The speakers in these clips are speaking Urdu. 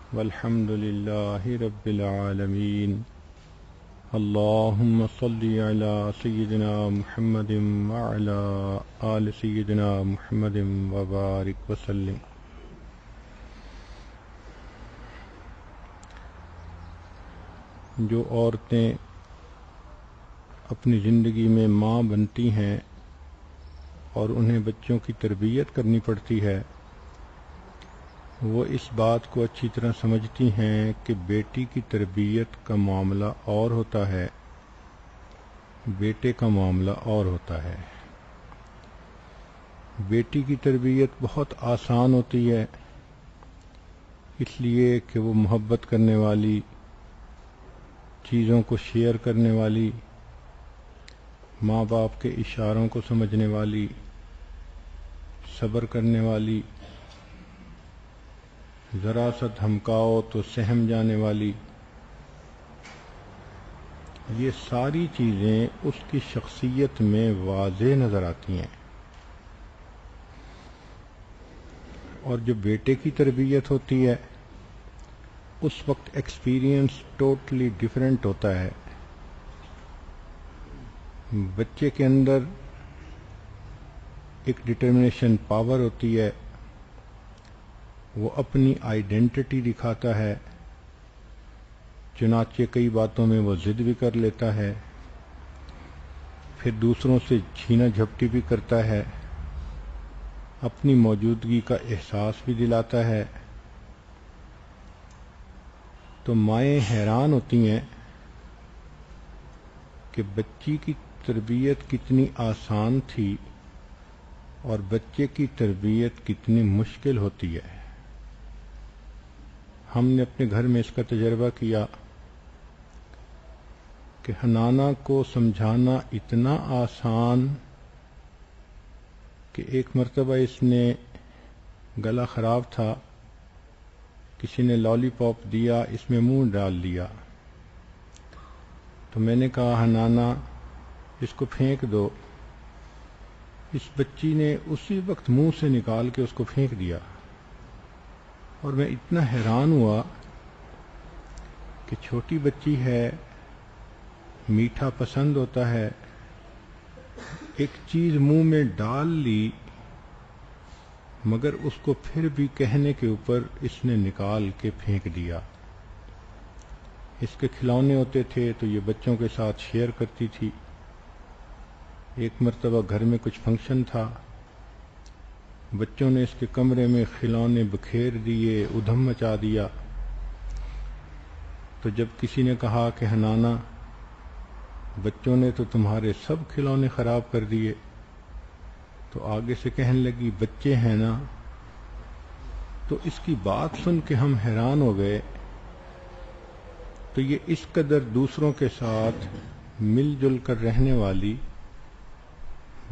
والحمد لله رب العالمين. اللهم صل على سيدنا محمد وعلى آل سيدنا محمد وبارك وسلم. جو عورتیں اپنی زندگی میں ماں بنتی ہیں اور انہیں بچوں کی تربیت کرنی پڑتی ہے، وہ اس بات کو اچھی طرح سمجھتی ہیں کہ بیٹی کی تربیت کا معاملہ اور ہوتا ہے، بیٹے کا معاملہ اور ہوتا ہے. بیٹی کی تربیت بہت آسان ہوتی ہے، اس لیے کہ وہ محبت کرنے والی، چیزوں کو شیئر کرنے والی، ماں باپ کے اشاروں کو سمجھنے والی، صبر کرنے والی، ذرا سا دھمکاؤ تو سہم جانے والی، یہ ساری چیزیں اس کی شخصیت میں واضح نظر آتی ہیں. اور جو بیٹے کی تربیت ہوتی ہے اس وقت ایکسپیرینس ٹوٹلی ڈیفرنٹ ہوتا ہے. بچے کے اندر ایک ڈٹرمنیشن پاور ہوتی ہے، وہ اپنی آئیڈینٹی دکھاتا ہے، چنانچہ کئی باتوں میں وہ ضد بھی کر لیتا ہے، پھر دوسروں سے چھینا جھپٹی بھی کرتا ہے، اپنی موجودگی کا احساس بھی دلاتا ہے. تو مائیں حیران ہوتی ہیں کہ بچی کی تربیت کتنی آسان تھی اور بچے کی تربیت کتنی مشکل ہوتی ہے. ہم نے اپنے گھر میں اس کا تجربہ کیا کہ حنانہ کو سمجھانا اتنا آسان کہ ایک مرتبہ اس نے گلا خراب تھا، کسی نے لالی پاپ دیا، اس میں منہ ڈال دیا، تو میں نے کہا حنانہ اس کو پھینک دو. اس بچی نے اسی وقت منہ سے نکال کے اس کو پھینک دیا، اور میں اتنا حیران ہوا کہ چھوٹی بچی ہے، میٹھا پسند ہوتا ہے، ایک چیز منہ میں ڈال لی مگر اس کو پھر بھی کہنے کے اوپر اس نے نکال کے پھینک دیا. اس کے کھلونے ہوتے تھے تو یہ بچوں کے ساتھ شیئر کرتی تھی. ایک مرتبہ گھر میں کچھ فنکشن تھا، بچوں نے اس کے کمرے میں کھلونے بکھیر دیے، ادھم مچا دیا. تو جب کسی نے کہا کہ حنانہ بچوں نے تو تمہارے سب کھلونے خراب کر دیے، تو آگے سے کہنے لگی بچے ہیں نا. تو اس کی بات سن کے ہم حیران ہو گئے. تو یہ اس قدر دوسروں کے ساتھ مل جل کر رہنے والی،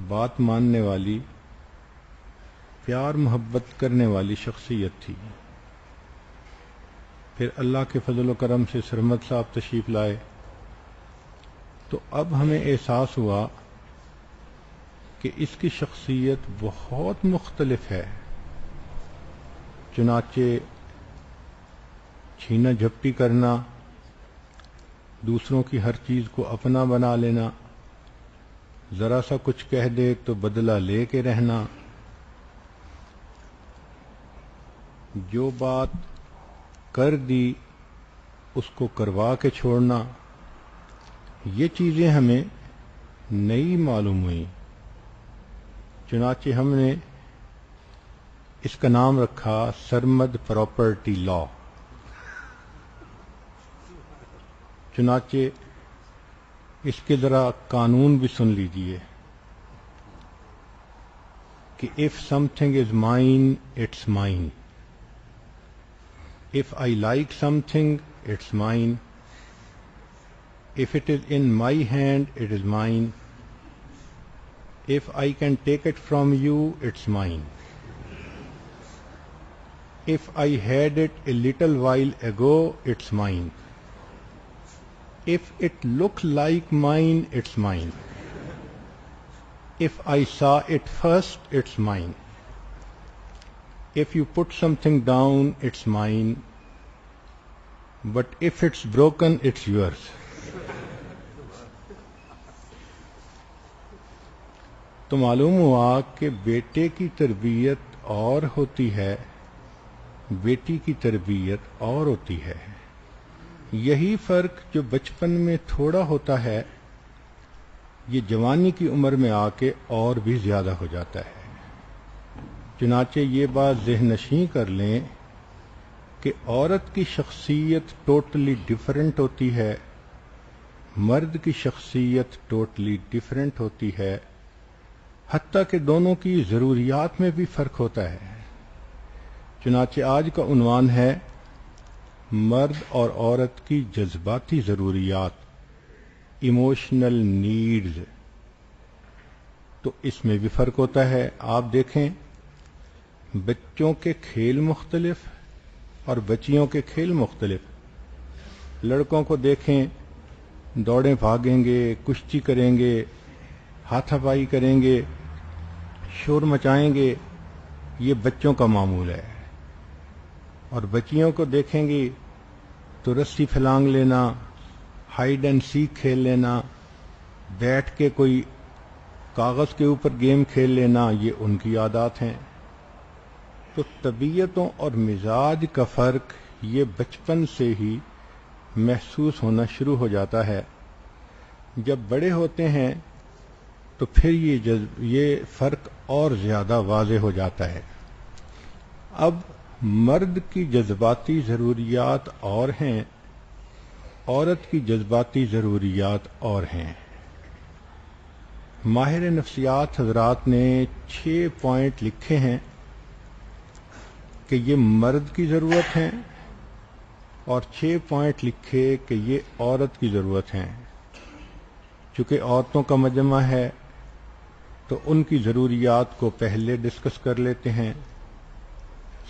بات ماننے والی، پیار محبت کرنے والی شخصیت تھی. پھر اللہ کے فضل و کرم سے سرمد صاحب تشریف لائے تو اب ہمیں احساس ہوا کہ اس کی شخصیت بہت مختلف ہے. چنانچہ چھینا جھپٹی کرنا، دوسروں کی ہر چیز کو اپنا بنا لینا، ذرا سا کچھ کہہ دے تو بدلہ لے کے رہنا، جو بات کر دی اس کو کروا کے چھوڑنا، یہ چیزیں ہمیں نئی معلوم ہوئیں. چنانچہ ہم نے اس کا نام رکھا سرمد پراپرٹی لا. چنانچہ اس کے ذرا قانون بھی سن لیجئے کہ if something is mine, it's mine. If I like something, it's mine. If it is in my hand, it is mine. If I can take it from you, it's mine. If I had it a little while ago, it's mine. If it looked like mine, it's mine. If I saw it first, it's mine. If you put something down, it's mine. but if it's broken, it's yours. تو معلوم ہوا کہ بیٹے کی تربیت اور ہوتی ہے، بیٹی کی تربیت اور ہوتی ہے. یہی فرق جو بچپن میں تھوڑا ہوتا ہے یہ جوانی کی عمر میں آ کے اور بھی زیادہ ہو جاتا ہے. چنانچہ یہ بات ذہن نشین کر لیں کہ عورت کی شخصیت ٹوٹلی ڈیفرنٹ ہوتی ہے، مرد کی شخصیت ٹوٹلی ڈیفرنٹ ہوتی ہے، حتیٰ کہ دونوں کی ضروریات میں بھی فرق ہوتا ہے. چنانچہ آج کا عنوان ہے مرد اور عورت کی جذباتی ضروریات، ایموشنل نیڈز. تو اس میں بھی فرق ہوتا ہے. آپ دیکھیں بچوں کے کھیل مختلف اور بچیوں کے کھیل مختلف. لڑکوں کو دیکھیں دوڑیں بھاگیں گے، کشتی کریں گے، ہاتھا پائی کریں گے، شور مچائیں گے، یہ بچوں کا معمول ہے. اور بچیوں کو دیکھیں گی تو رسی پھلانگ لینا، ہائیڈ اینڈ سیک کھیل لینا، بیٹھ کے کوئی کاغذ کے اوپر گیم کھیل لینا، یہ ان کی عادات ہیں. تو طبیعتوں اور مزاج کا فرق یہ بچپن سے ہی محسوس ہونا شروع ہو جاتا ہے. جب بڑے ہوتے ہیں تو پھر یہ فرق اور زیادہ واضح ہو جاتا ہے. اب مرد کی جذباتی ضروریات اور ہیں، عورت کی جذباتی ضروریات اور ہیں. ماہر نفسیات حضرات نے 6 پوائنٹ لکھے ہیں کہ یہ مرد کی ضرورت ہیں اور 6 پوائنٹ لکھے کہ یہ عورت کی ضرورت ہیں. چونکہ عورتوں کا مجمع ہے تو ان کی ضروریات کو پہلے ڈسکس کر لیتے ہیں.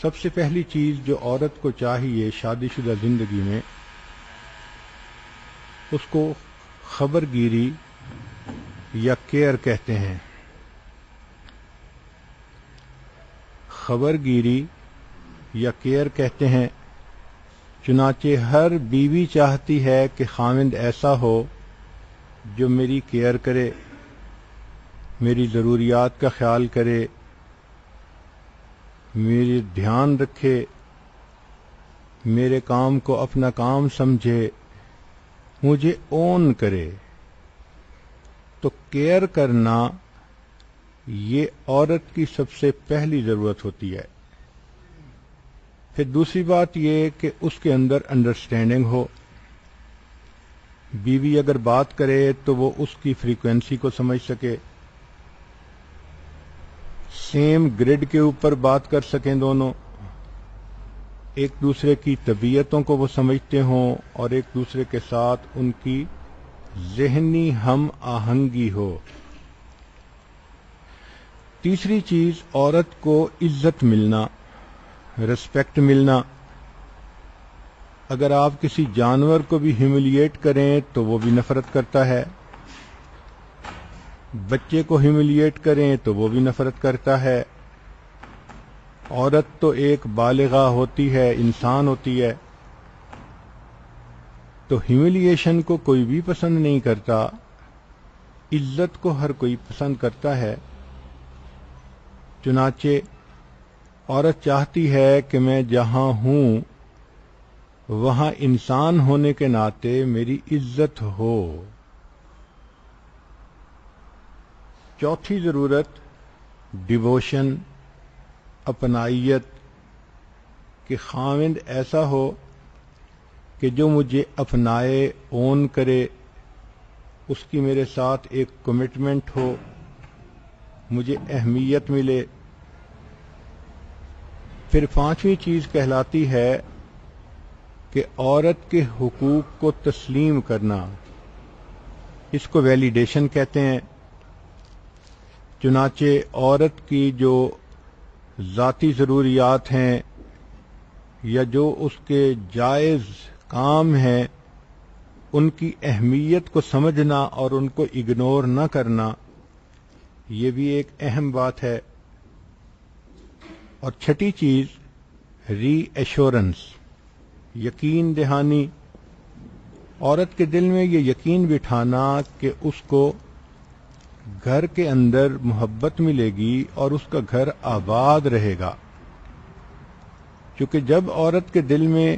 سب سے پہلی چیز جو عورت کو چاہیے شادی شدہ زندگی میں، اس کو خبر گیری یا کیئر کہتے ہیں. خبر گیری یا کیئر کہتے ہیں. چنانچہ ہر بیوی چاہتی ہے کہ خاوند ایسا ہو جو میری کیئر کرے، میری ضروریات کا خیال کرے، میری دھیان رکھے، میرے کام کو اپنا کام سمجھے، مجھے اون کرے. تو کیئر کرنا یہ عورت کی سب سے پہلی ضرورت ہوتی ہے. پھر دوسری بات یہ کہ اس کے اندر انڈرسٹینڈنگ ہو. بیوی اگر بات کرے تو وہ اس کی فریکوینسی کو سمجھ سکے، سیم گریڈ کے اوپر بات کر سکیں، دونوں ایک دوسرے کی طبیعتوں کو وہ سمجھتے ہوں اور ایک دوسرے کے ساتھ ان کی ذہنی ہم آہنگی ہو. تیسری چیز عورت کو عزت ملنا، رسپیکٹ ملنا. اگر آپ کسی جانور کو بھی ہیوملیٹ کریں تو وہ بھی نفرت کرتا ہے، بچے کو ہیوملیٹ کریں تو وہ بھی نفرت کرتا ہے. عورت تو ایک بالغہ ہوتی ہے، انسان ہوتی ہے، تو ہیوملیشن کو کوئی بھی پسند نہیں کرتا، عزت کو ہر کوئی پسند کرتا ہے. چنانچہ عورت چاہتی ہے کہ میں جہاں ہوں وہاں انسان ہونے کے ناطے میری عزت ہو. چوتھی ضرورت ڈیووشن، اپنائیت، کہ خاوند ایسا ہو کہ جو مجھے اپنائے، اون کرے، اس کی میرے ساتھ ایک کمٹمنٹ ہو، مجھے اہمیت ملے. پھر پانچویں چیز کہلاتی ہے کہ عورت کے حقوق کو تسلیم کرنا، اس کو ویلیڈیشن کہتے ہیں. چنانچہ عورت کی جو ذاتی ضروریات ہیں یا جو اس کے جائز کام ہیں ان کی اہمیت کو سمجھنا اور ان کو اگنور نہ کرنا، یہ بھی ایک اہم بات ہے. اور چھٹی چیز ری ایشورنس، یقین دہانی، عورت کے دل میں یہ یقین بٹھانا کہ اس کو گھر کے اندر محبت ملے گی اور اس کا گھر آباد رہے گا. کیونکہ جب عورت کے دل میں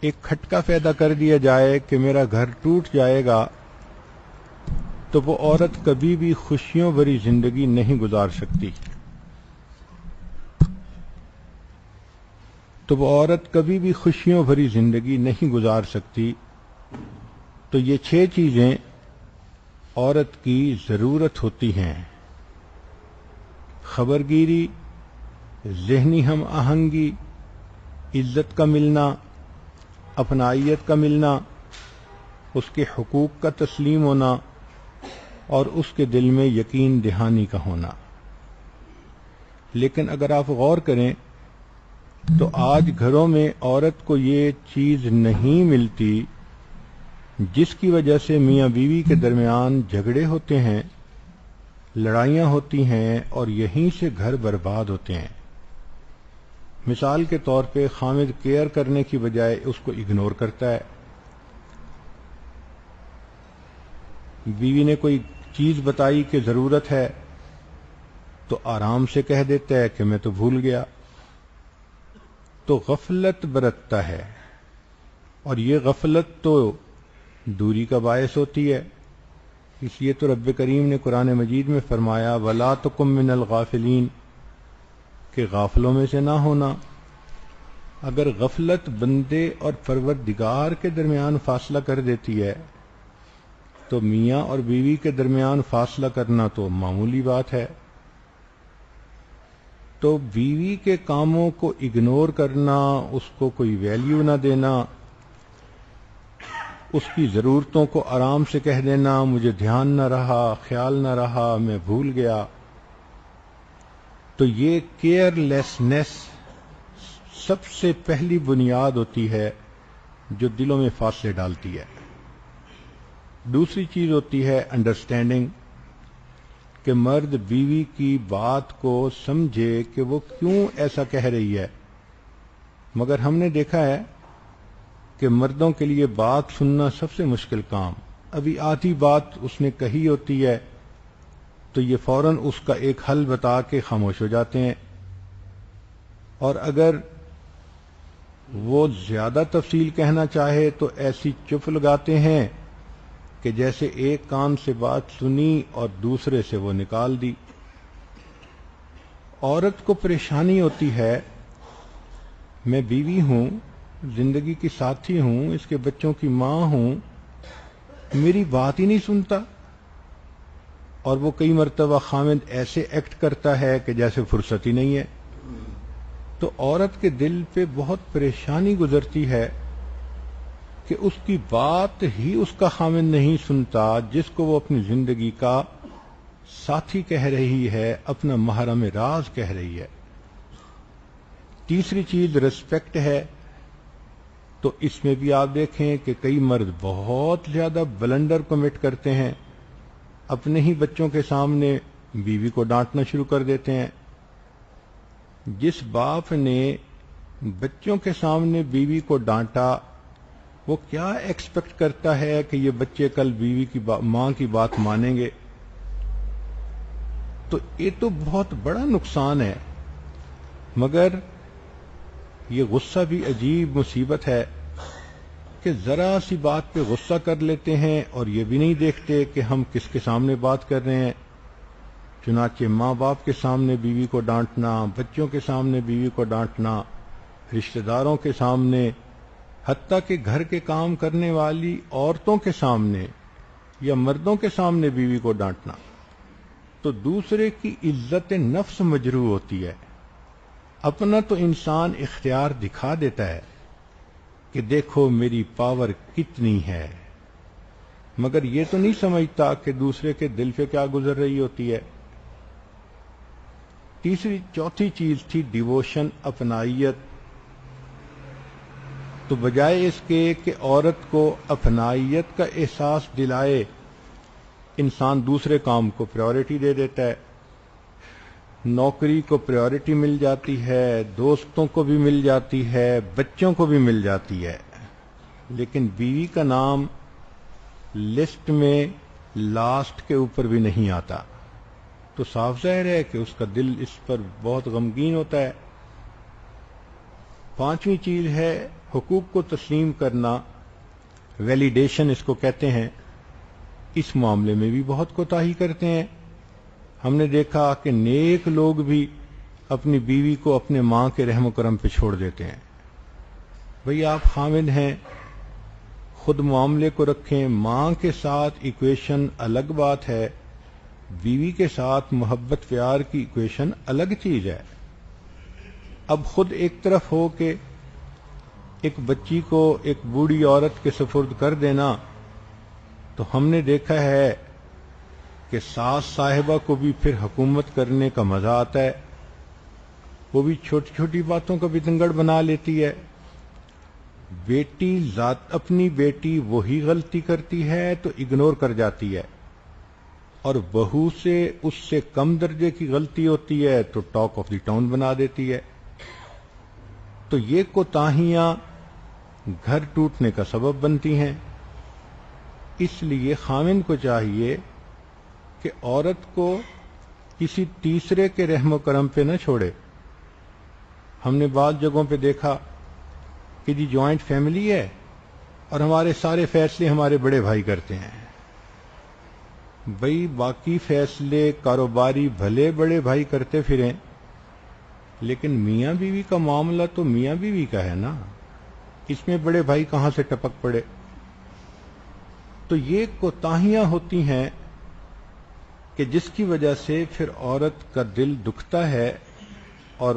ایک کھٹکا پیدا کر دیا جائے کہ میرا گھر ٹوٹ جائے گا، تو وہ عورت کبھی بھی خوشیوں بھری زندگی نہیں گزار سکتی. تو یہ 6 چیزیں عورت کی ضرورت ہوتی ہیں: خبرگیری، ذہنی ہم آہنگی، عزت کا ملنا، اپنائیت کا ملنا، اس کے حقوق کا تسلیم ہونا اور اس کے دل میں یقین دہانی کا ہونا. لیکن اگر آپ غور کریں تو آج گھروں میں عورت کو یہ چیز نہیں ملتی، جس کی وجہ سے میاں بیوی کے درمیان جھگڑے ہوتے ہیں، لڑائیاں ہوتی ہیں اور یہیں سے گھر برباد ہوتے ہیں. مثال کے طور پہ خامد کیئر کرنے کی بجائے اس کو اگنور کرتا ہے. بیوی نے کوئی چیز بتائی کہ ضرورت ہے تو آرام سے کہہ دیتا ہے کہ میں تو بھول گیا. تو غفلت برتتا ہے، اور یہ غفلت تو دوری کا باعث ہوتی ہے. اس لیے تو رب کریم نے قرآن مجید میں فرمایا وَلَا تَكُن مِّنَ الْغَافِلِينَ، کہ غافلوں میں سے نہ ہونا. اگر غفلت بندے اور پروردگار کے درمیان فاصلہ کر دیتی ہے تو میاں اور بیوی کے درمیان فاصلہ کرنا تو معمولی بات ہے. تو بیوی کے کاموں کو اگنور کرنا، اس کو کوئی ویلیو نہ دینا، اس کی ضرورتوں کو آرام سے کہہ دینا مجھے دھیان نہ رہا، خیال نہ رہا، میں بھول گیا، تو یہ کیئر لیسنس سب سے پہلی بنیاد ہوتی ہے جو دلوں میں فاصلے ڈالتی ہے. دوسری چیز ہوتی ہے انڈرسٹینڈنگ، کہ مرد بیوی کی بات کو سمجھے کہ وہ کیوں ایسا کہہ رہی ہے. مگر ہم نے دیکھا ہے کہ مردوں کے لیے بات سننا سب سے مشکل کام. ابھی آدھی بات اس نے کہی ہوتی ہے تو یہ فوراً اس کا ایک حل بتا کے خاموش ہو جاتے ہیں، اور اگر وہ زیادہ تفصیل کہنا چاہے تو ایسی چپ لگاتے ہیں کہ جیسے ایک کان سے بات سنی اور دوسرے سے وہ نکال دی. عورت کو پریشانی ہوتی ہے میں بیوی ہوں، زندگی کی ساتھی ہوں، اس کے بچوں کی ماں ہوں، میری بات ہی نہیں سنتا. اور وہ کئی مرتبہ خامد ایسے ایکٹ کرتا ہے کہ جیسے فرصت ہی نہیں ہے. تو عورت کے دل پہ بہت پریشانی گزرتی ہے کہ اس کی بات ہی اس کا خامد نہیں سنتا، جس کو وہ اپنی زندگی کا ساتھی کہہ رہی ہے، اپنا محرم راز کہہ رہی ہے. تیسری چیز ریسپیکٹ ہے. تو اس میں بھی آپ دیکھیں کہ کئی مرد بہت زیادہ بلنڈر کمٹ کرتے ہیں، اپنے ہی بچوں کے سامنے بیوی کو ڈانٹنا شروع کر دیتے ہیں. جس باپ نے بچوں کے سامنے بیوی کو ڈانٹا وہ کیا ایکسپیکٹ کرتا ہے کہ یہ بچے کل بیوی کی ماں کی بات مانیں گے؟ تو یہ تو بہت بڑا نقصان ہے. مگر یہ غصہ بھی عجیب مصیبت ہے کہ ذرا سی بات پہ غصہ کر لیتے ہیں اور یہ بھی نہیں دیکھتے کہ ہم کس کے سامنے بات کر رہے ہیں. چنانچہ ماں باپ کے سامنے بیوی کو ڈانٹنا، بچوں کے سامنے بیوی کو ڈانٹنا، رشتہ داروں کے سامنے، حتیٰ کہ گھر کے کام کرنے والی عورتوں کے سامنے یا مردوں کے سامنے بیوی کو ڈانٹنا، تو دوسرے کی عزت نفس مجروح ہوتی ہے. اپنا تو انسان اختیار دکھا دیتا ہے کہ دیکھو میری پاور کتنی ہے، مگر یہ تو نہیں سمجھتا کہ دوسرے کے دل پہ کیا گزر رہی ہوتی ہے. چوتھی چیز تھی ڈیووشن، اپنائیت. تو بجائے اس کے کہ عورت کو اپنائیت کا احساس دلائے، انسان دوسرے کام کو پریورٹی دے دیتا ہے. نوکری کو پریورٹی مل جاتی ہے، دوستوں کو بھی مل جاتی ہے، بچوں کو بھی مل جاتی ہے، لیکن بیوی کا نام لسٹ میں لاسٹ کے اوپر بھی نہیں آتا، تو صاف ظاہر ہے کہ اس کا دل اس پر بہت غمگین ہوتا ہے۔ پانچویں چیز ہے حقوق کو تسلیم کرنا، ویلیڈیشن اس کو کہتے ہیں۔ اس معاملے میں بھی بہت کوتاہی کرتے ہیں۔ ہم نے دیکھا کہ نیک لوگ بھی اپنی بیوی کو اپنے ماں کے رحم و کرم پہ چھوڑ دیتے ہیں۔ بھئی آپ خامد ہیں، خود معاملے کو رکھیں، ماں کے ساتھ ایکویشن الگ بات ہے، بیوی کے ساتھ محبت پیار کی ایکویشن الگ چیز ہے۔ اب خود ایک طرف ہو کہ ایک بچی کو ایک بوڑھی عورت کے سپرد کر دینا، تو ہم نے دیکھا ہے کہ ساس صاحبہ کو بھی پھر حکومت کرنے کا مزہ آتا ہے، وہ بھی چھوٹی چھوٹی باتوں کا بتنگڑ بنا لیتی ہے۔ بیٹی ذات اپنی بیٹی وہی غلطی کرتی ہے تو اگنور کر جاتی ہے، اور بہو سے اس سے کم درجے کی غلطی ہوتی ہے تو ٹاک آف دی ٹاؤن بنا دیتی ہے۔ تو یہ کوتاہیاں گھر ٹوٹنے کا سبب بنتی ہیں۔ اس لیے خاوند کو چاہیے کہ عورت کو کسی تیسرے کے رحم و کرم پہ نہ چھوڑے۔ ہم نے بعض جگہوں پہ دیکھا کہ جی جوائنٹ فیملی ہے اور ہمارے سارے فیصلے ہمارے بڑے بھائی کرتے ہیں۔ بھئی باقی فیصلے کاروباری بھلے بڑے بھائی کرتے پھریں، لیکن میاں بیوی کا معاملہ تو میاں بیوی کا ہے نا، اس میں بڑے بھائی کہاں سے ٹپک پڑے؟ تو یہ کوتاہیاں ہوتی ہیں کہ جس کی وجہ سے پھر عورت کا دل دکھتا ہے اور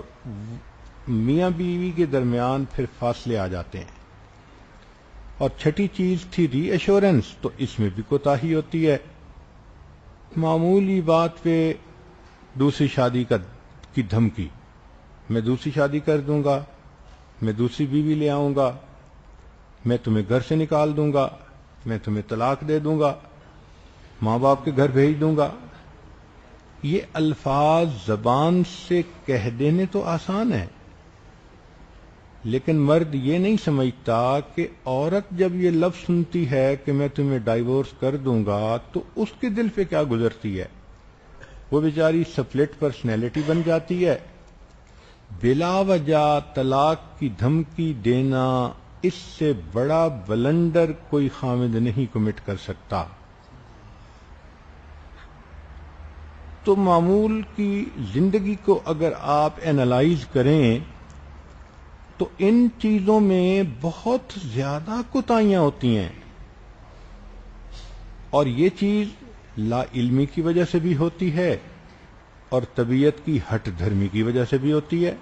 میاں بیوی کے درمیان پھر فاصلے آ جاتے ہیں۔ اور چھٹی چیز تھی ری ایشورنس، تو اس میں بھی کوتاہی ہوتی ہے۔ معمولی بات پہ دوسری شادی کی دھمکی، میں دوسری شادی کر دوں گا، میں دوسری بیوی لے آؤں گا، میں تمہیں گھر سے نکال دوں گا، میں تمہیں طلاق دے دوں گا، ماں باپ کے گھر بھیج دوں گا۔ یہ الفاظ زبان سے کہہ دینے تو آسان ہے، لیکن مرد یہ نہیں سمجھتا کہ عورت جب یہ لفظ سنتی ہے کہ میں تمہیں ڈائیورس کر دوں گا تو اس کے دل پہ کیا گزرتی ہے۔ وہ بیچاری سپلٹ پرسنالٹی بن جاتی ہے۔ بلا وجہ طلاق کی دھمکی دینا، اس سے بڑا بلنڈر کوئی خامد نہیں کمٹ کر سکتا۔ تو معمول کی زندگی کو اگر آپ اینالائز کریں تو ان چیزوں میں بہت زیادہ کوتاہیاں ہوتی ہیں، اور یہ چیز لا علمی کی وجہ سے بھی ہوتی ہے اور طبیعت کی ہٹ دھرمی کی وجہ سے بھی ہوتی ہے۔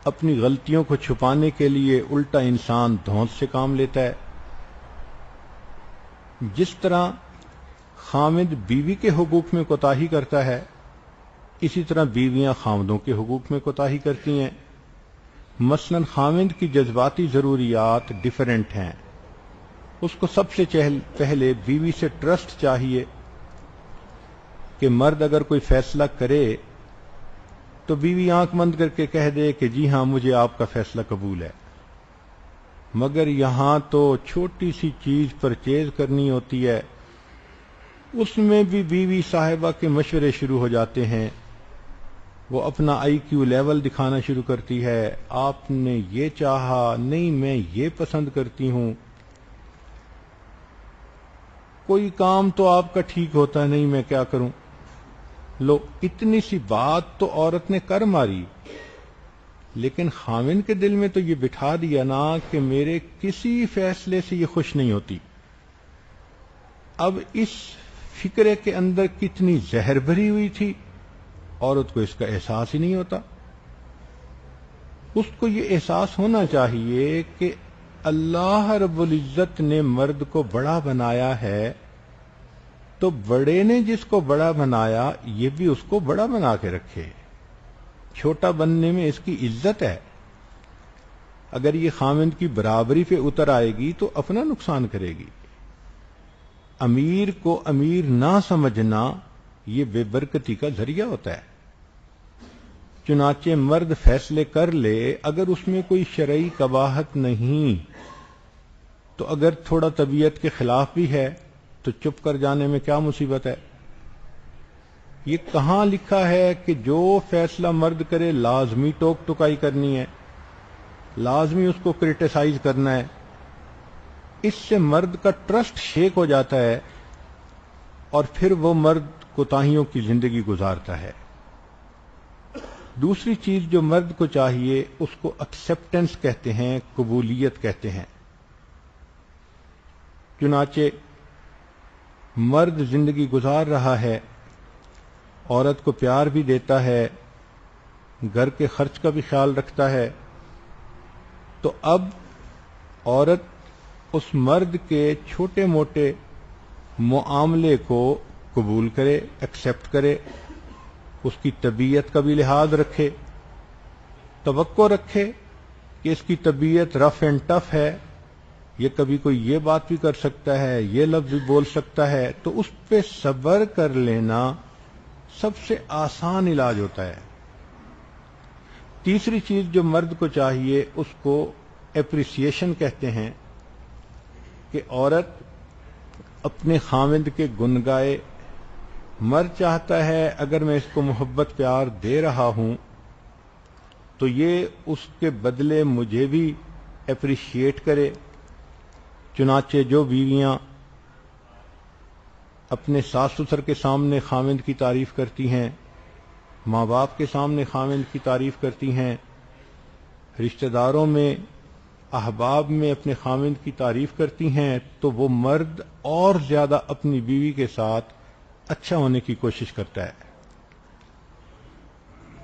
اپنی غلطیوں کو چھپانے کے لیے الٹا انسان دھونس سے کام لیتا ہے۔ جس طرح خامد بیوی کے حقوق میں کوتاہی کرتا ہے، اسی طرح بیویاں خامدوں کے حقوق میں کوتاہی کرتی ہیں۔ مثلا خامد کی جذباتی ضروریات ڈیفرنٹ ہیں۔ اس کو سب سے پہلے بیوی سے ٹرسٹ چاہیے کہ مرد اگر کوئی فیصلہ کرے تو بیوی آنکھ بند کر کے کہہ دے کہ جی ہاں مجھے آپ کا فیصلہ قبول ہے۔ مگر یہاں تو چھوٹی سی چیز پرچیز کرنی ہوتی ہے، اس میں بھی بیوی صاحبہ کے مشورے شروع ہو جاتے ہیں۔ وہ اپنا آئی کیو لیول دکھانا شروع کرتی ہے، آپ نے یہ چاہا، نہیں میں یہ پسند کرتی ہوں، کوئی کام تو آپ کا ٹھیک ہوتا نہیں، میں کیا کروں۔ لو اتنی سی بات تو عورت نے کر ماری، لیکن خاوند کے دل میں تو یہ بٹھا دیا نا کہ میرے کسی فیصلے سے یہ خوش نہیں ہوتی۔ اب اس فکرے کے اندر کتنی زہر بھری ہوئی تھی، عورت کو اس کا احساس ہی نہیں ہوتا۔ اس کو یہ احساس ہونا چاہیے کہ اللہ رب العزت نے مرد کو بڑا بنایا ہے، تو بڑے نے جس کو بڑا بنایا یہ بھی اس کو بڑا بنا کے رکھے۔ چھوٹا بننے میں اس کی عزت ہے۔ اگر یہ خاوند کی برابری پہ اتر آئے گی تو اپنا نقصان کرے گی۔ امیر کو امیر نہ سمجھنا یہ بے برکتی کا ذریعہ ہوتا ہے۔ چنانچہ مرد فیصلے کر لے، اگر اس میں کوئی شرعی قباحت نہیں تو اگر تھوڑا طبیعت کے خلاف بھی ہے تو چپ کر جانے میں کیا مصیبت ہے؟ یہ کہاں لکھا ہے کہ جو فیصلہ مرد کرے لازمی ٹوک ٹکائی کرنی ہے، لازمی اس کو کرٹیسائز کرنا ہے؟ اس سے مرد کا ٹرسٹ شیک ہو جاتا ہے اور پھر وہ مرد کوتاہیوں کی زندگی گزارتا ہے۔ دوسری چیز جو مرد کو چاہیے اس کو ایکسیپٹنس کہتے ہیں، قبولیت کہتے ہیں۔ چنانچہ مرد زندگی گزار رہا ہے، عورت کو پیار بھی دیتا ہے، گھر کے خرچ کا بھی خیال رکھتا ہے، تو اب عورت اس مرد کے چھوٹے موٹے معاملے کو قبول کرے، ایکسیپٹ کرے، اس کی طبیعت کا بھی لحاظ رکھے، توقع رکھے کہ اس کی طبیعت رف اینڈ ٹف ہے، یہ کبھی کوئی یہ بات بھی کر سکتا ہے، یہ لفظ بھی بول سکتا ہے، تو اس پہ صبر کر لینا سب سے آسان علاج ہوتا ہے۔ تیسری چیز جو مرد کو چاہیے اس کو اپریسیشن کہتے ہیں، کہ عورت اپنے خاوند کے گن گائے۔ مرد چاہتا ہے اگر میں اس کو محبت پیار دے رہا ہوں تو یہ اس کے بدلے مجھے بھی اپریشیٹ کرے۔ چنانچہ جو بیویاں اپنے ساس سسر کے سامنے خاوند کی تعریف کرتی ہیں، ماں باپ کے سامنے خاوند کی تعریف کرتی ہیں، رشتہ داروں میں احباب میں اپنے خاوند کی تعریف کرتی ہیں، تو وہ مرد اور زیادہ اپنی بیوی کے ساتھ اچھا ہونے کی کوشش کرتا ہے۔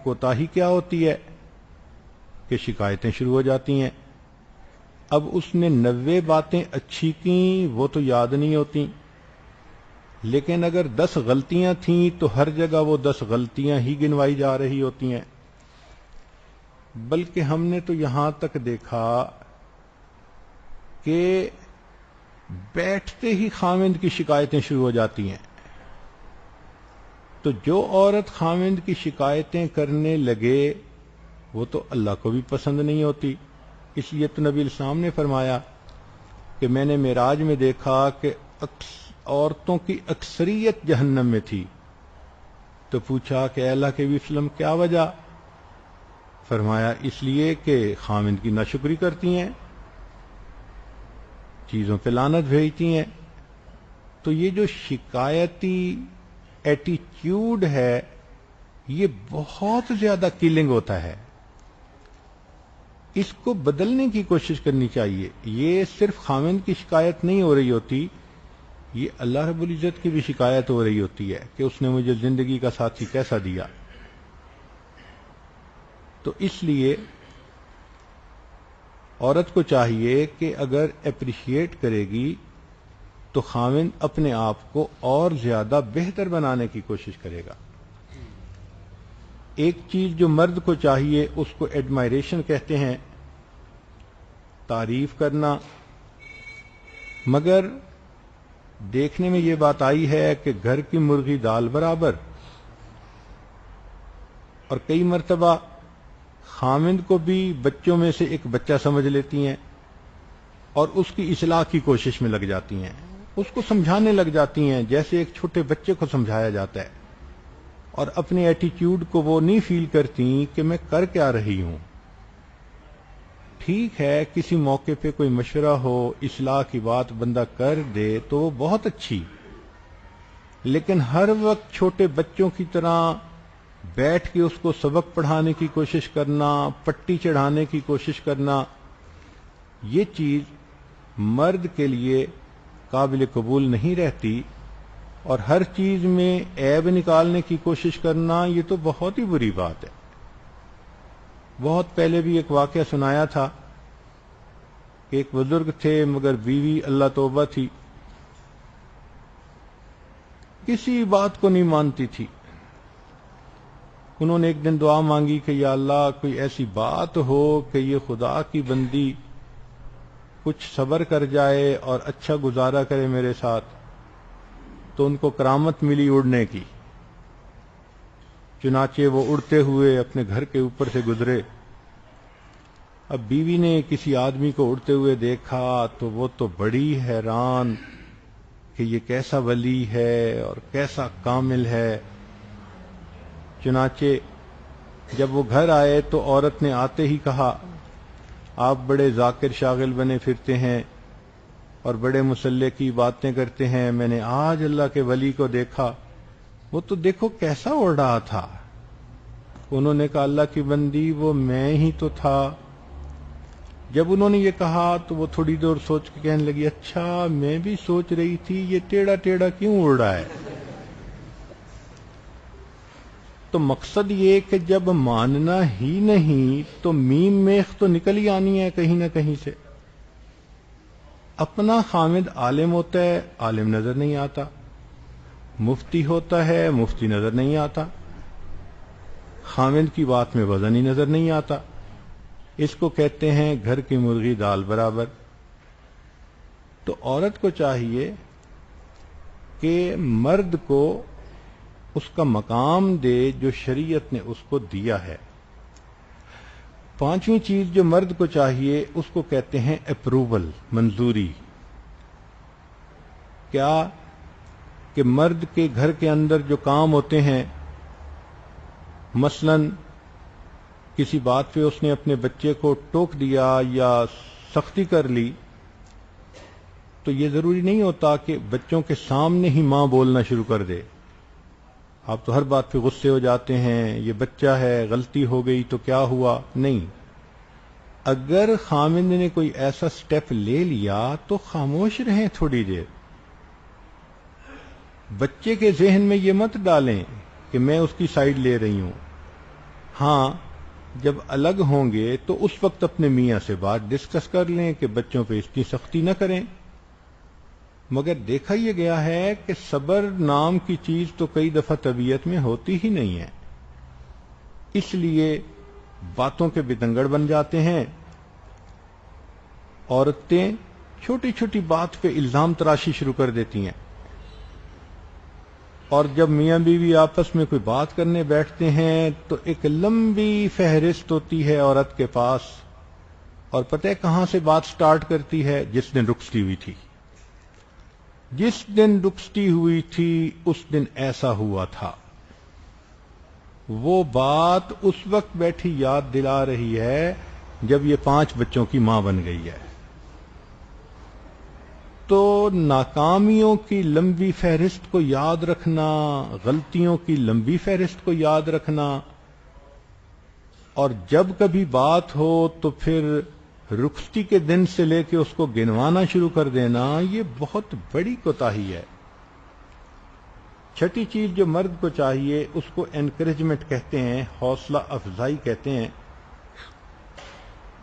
کوتاہی کیا ہوتی ہے کہ شکایتیں شروع ہو جاتی ہیں۔ اب اس نے 90 باتیں اچھی کیں وہ تو یاد نہیں ہوتی، لیکن اگر 10 غلطیاں تھیں تو ہر جگہ وہ 10 غلطیاں ہی گنوائی جا رہی ہوتی ہیں۔ بلکہ ہم نے تو یہاں تک دیکھا کہ بیٹھتے ہی خاوند کی شکایتیں شروع ہو جاتی ہیں۔ تو جو عورت خاوند کی شکایتیں کرنے لگے وہ تو اللہ کو بھی پسند نہیں ہوتی۔ اس لیے تو نبی الاسلام نے فرمایا کہ میں نے معراج میں دیکھا کہ عورتوں کی اکثریت جہنم میں تھی، تو پوچھا کہ اے اللہ کے نبی وسلم کیا وجہ؟ فرمایا اس لیے کہ خاوند کی ناشکری کرتی ہیں، چیزوں پہ لعنت بھیجتی ہیں۔ تو یہ جو شکایتی ایٹیٹیوڈ ہے یہ بہت زیادہ کلنگ ہوتا ہے، اس کو بدلنے کی کوشش کرنی چاہیے۔ یہ صرف خاوند کی شکایت نہیں ہو رہی ہوتی، یہ اللہ رب العزت کی بھی شکایت ہو رہی ہوتی ہے کہ اس نے مجھے زندگی کا ساتھی کیسا دیا۔ تو اس لیے عورت کو چاہیے کہ اگر اپریشیٹ کرے گی تو خاوند اپنے آپ کو اور زیادہ بہتر بنانے کی کوشش کرے گا۔ ایک چیز جو مرد کو چاہیے اس کو ایڈمائریشن کہتے ہیں، تعریف کرنا۔ مگر دیکھنے میں یہ بات آئی ہے کہ گھر کی مرغی دال برابر، اور کئی مرتبہ خاوند کو بھی بچوں میں سے ایک بچہ سمجھ لیتی ہیں اور اس کی اصلاح کی کوشش میں لگ جاتی ہیں، اس کو سمجھانے لگ جاتی ہیں جیسے ایک چھوٹے بچے کو سمجھایا جاتا ہے، اور اپنے ایٹیٹیوڈ کو وہ نہیں فیل کرتی کہ میں کر کیا رہی ہوں۔ ٹھیک ہے کسی موقع پہ کوئی مشورہ ہو، اصلاح کی بات بندہ کر دے تو وہ بہت اچھی، لیکن ہر وقت چھوٹے بچوں کی طرح بیٹھ کے اس کو سبق پڑھانے کی کوشش کرنا، پٹی چڑھانے کی کوشش کرنا، یہ چیز مرد کے لیے قابل قبول نہیں رہتی، اور ہر چیز میں عیب نکالنے کی کوشش کرنا یہ تو بہت ہی بری بات ہے۔ بہت پہلے بھی ایک واقعہ سنایا تھا کہ ایک بزرگ تھے مگر بیوی اللہ توبہ تھی، کسی بات کو نہیں مانتی تھی۔ انہوں نے ایک دن دعا مانگی کہ یا اللہ کوئی ایسی بات ہو کہ یہ خدا کی بندی کچھ صبر کر جائے اور اچھا گزارا کرے میرے ساتھ، تو ان کو کرامت ملی اڑنے کی۔ چنانچہ وہ اڑتے ہوئے اپنے گھر کے اوپر سے گزرے۔ اب بیوی نے کسی آدمی کو اڑتے ہوئے دیکھا تو وہ تو بڑی حیران کہ یہ کیسا ولی ہے اور کیسا کامل ہے۔ چنانچہ جب وہ گھر آئے تو عورت نے آتے ہی کہا، آپ بڑے ذاکر شاغل بنے پھرتے ہیں اور بڑے مسلح کی باتیں کرتے ہیں، میں نے آج اللہ کے ولی کو دیکھا، وہ تو دیکھو کیسا اڑ رہا تھا۔ انہوں نے کہا، اللہ کی بندی وہ میں ہی تو تھا۔ جب انہوں نے یہ کہا تو وہ تھوڑی دیر سوچ کے کہنے لگی، اچھا میں بھی سوچ رہی تھی یہ ٹیڑھا ٹیڑھا کیوں اڑ رہا ہے۔ تو مقصد یہ کہ جب ماننا ہی نہیں تو میم میخ تو نکل ہی آنی ہے کہیں نہ کہیں سے۔ اپنا خامد عالم ہوتا ہے، عالم نظر نہیں آتا، مفتی ہوتا ہے، مفتی نظر نہیں آتا، خامد کی بات میں وزن ہی نظر نہیں آتا۔ اس کو کہتے ہیں گھر کی مرغی دال برابر۔ تو عورت کو چاہیے کہ مرد کو اس کا مقام دے جو شریعت نے اس کو دیا ہے۔ پانچویں چیز جو مرد کو چاہیے اس کو کہتے ہیں اپروول، منظوری۔ کیا کہ مرد کے گھر کے اندر جو کام ہوتے ہیں، مثلا کسی بات پہ اس نے اپنے بچے کو ٹوک دیا یا سختی کر لی، تو یہ ضروری نہیں ہوتا کہ بچوں کے سامنے ہی ماں بولنا شروع کر دے۔ آپ تو ہر بات پہ غصے ہو جاتے ہیں، یہ بچہ ہے، غلطی ہو گئی تو کیا ہوا؟ نہیں، اگر خامند نے کوئی ایسا سٹیپ لے لیا تو خاموش رہیں تھوڑی دیر۔ بچے کے ذہن میں یہ مت ڈالیں کہ میں اس کی سائیڈ لے رہی ہوں۔ ہاں، جب الگ ہوں گے تو اس وقت اپنے میاں سے بات ڈسکس کر لیں کہ بچوں پہ اتنی سختی نہ کریں۔ مگر دیکھا یہ گیا ہے کہ صبر نام کی چیز تو کئی دفعہ طبیعت میں ہوتی ہی نہیں ہے، اس لیے باتوں کے بتنگڑ بن جاتے ہیں۔ عورتیں چھوٹی چھوٹی بات پہ الزام تراشی شروع کر دیتی ہیں، اور جب میاں بیوی آپس میں کوئی بات کرنے بیٹھتے ہیں تو ایک لمبی فہرست ہوتی ہے عورت کے پاس، اور پتہ ہے کہاں سے بات سٹارٹ کرتی ہے؟ جس دن رخصتی ہوئی تھی، جس دن رخصتی ہوئی تھی اس دن ایسا ہوا تھا۔ وہ بات اس وقت بیٹھی یاد دلا رہی ہے جب یہ 5 بچوں کی ماں بن گئی ہے۔ تو ناکامیوں کی لمبی فہرست کو یاد رکھنا، غلطیوں کی لمبی فہرست کو یاد رکھنا، اور جب کبھی بات ہو تو پھر رخصتی کے دن سے لے کے اس کو گنوانا شروع کر دینا، یہ بہت بڑی کوتاہی ہے۔ چھٹی چیز جو مرد کو چاہیے اس کو انکریجمنٹ کہتے ہیں، حوصلہ افزائی کہتے ہیں۔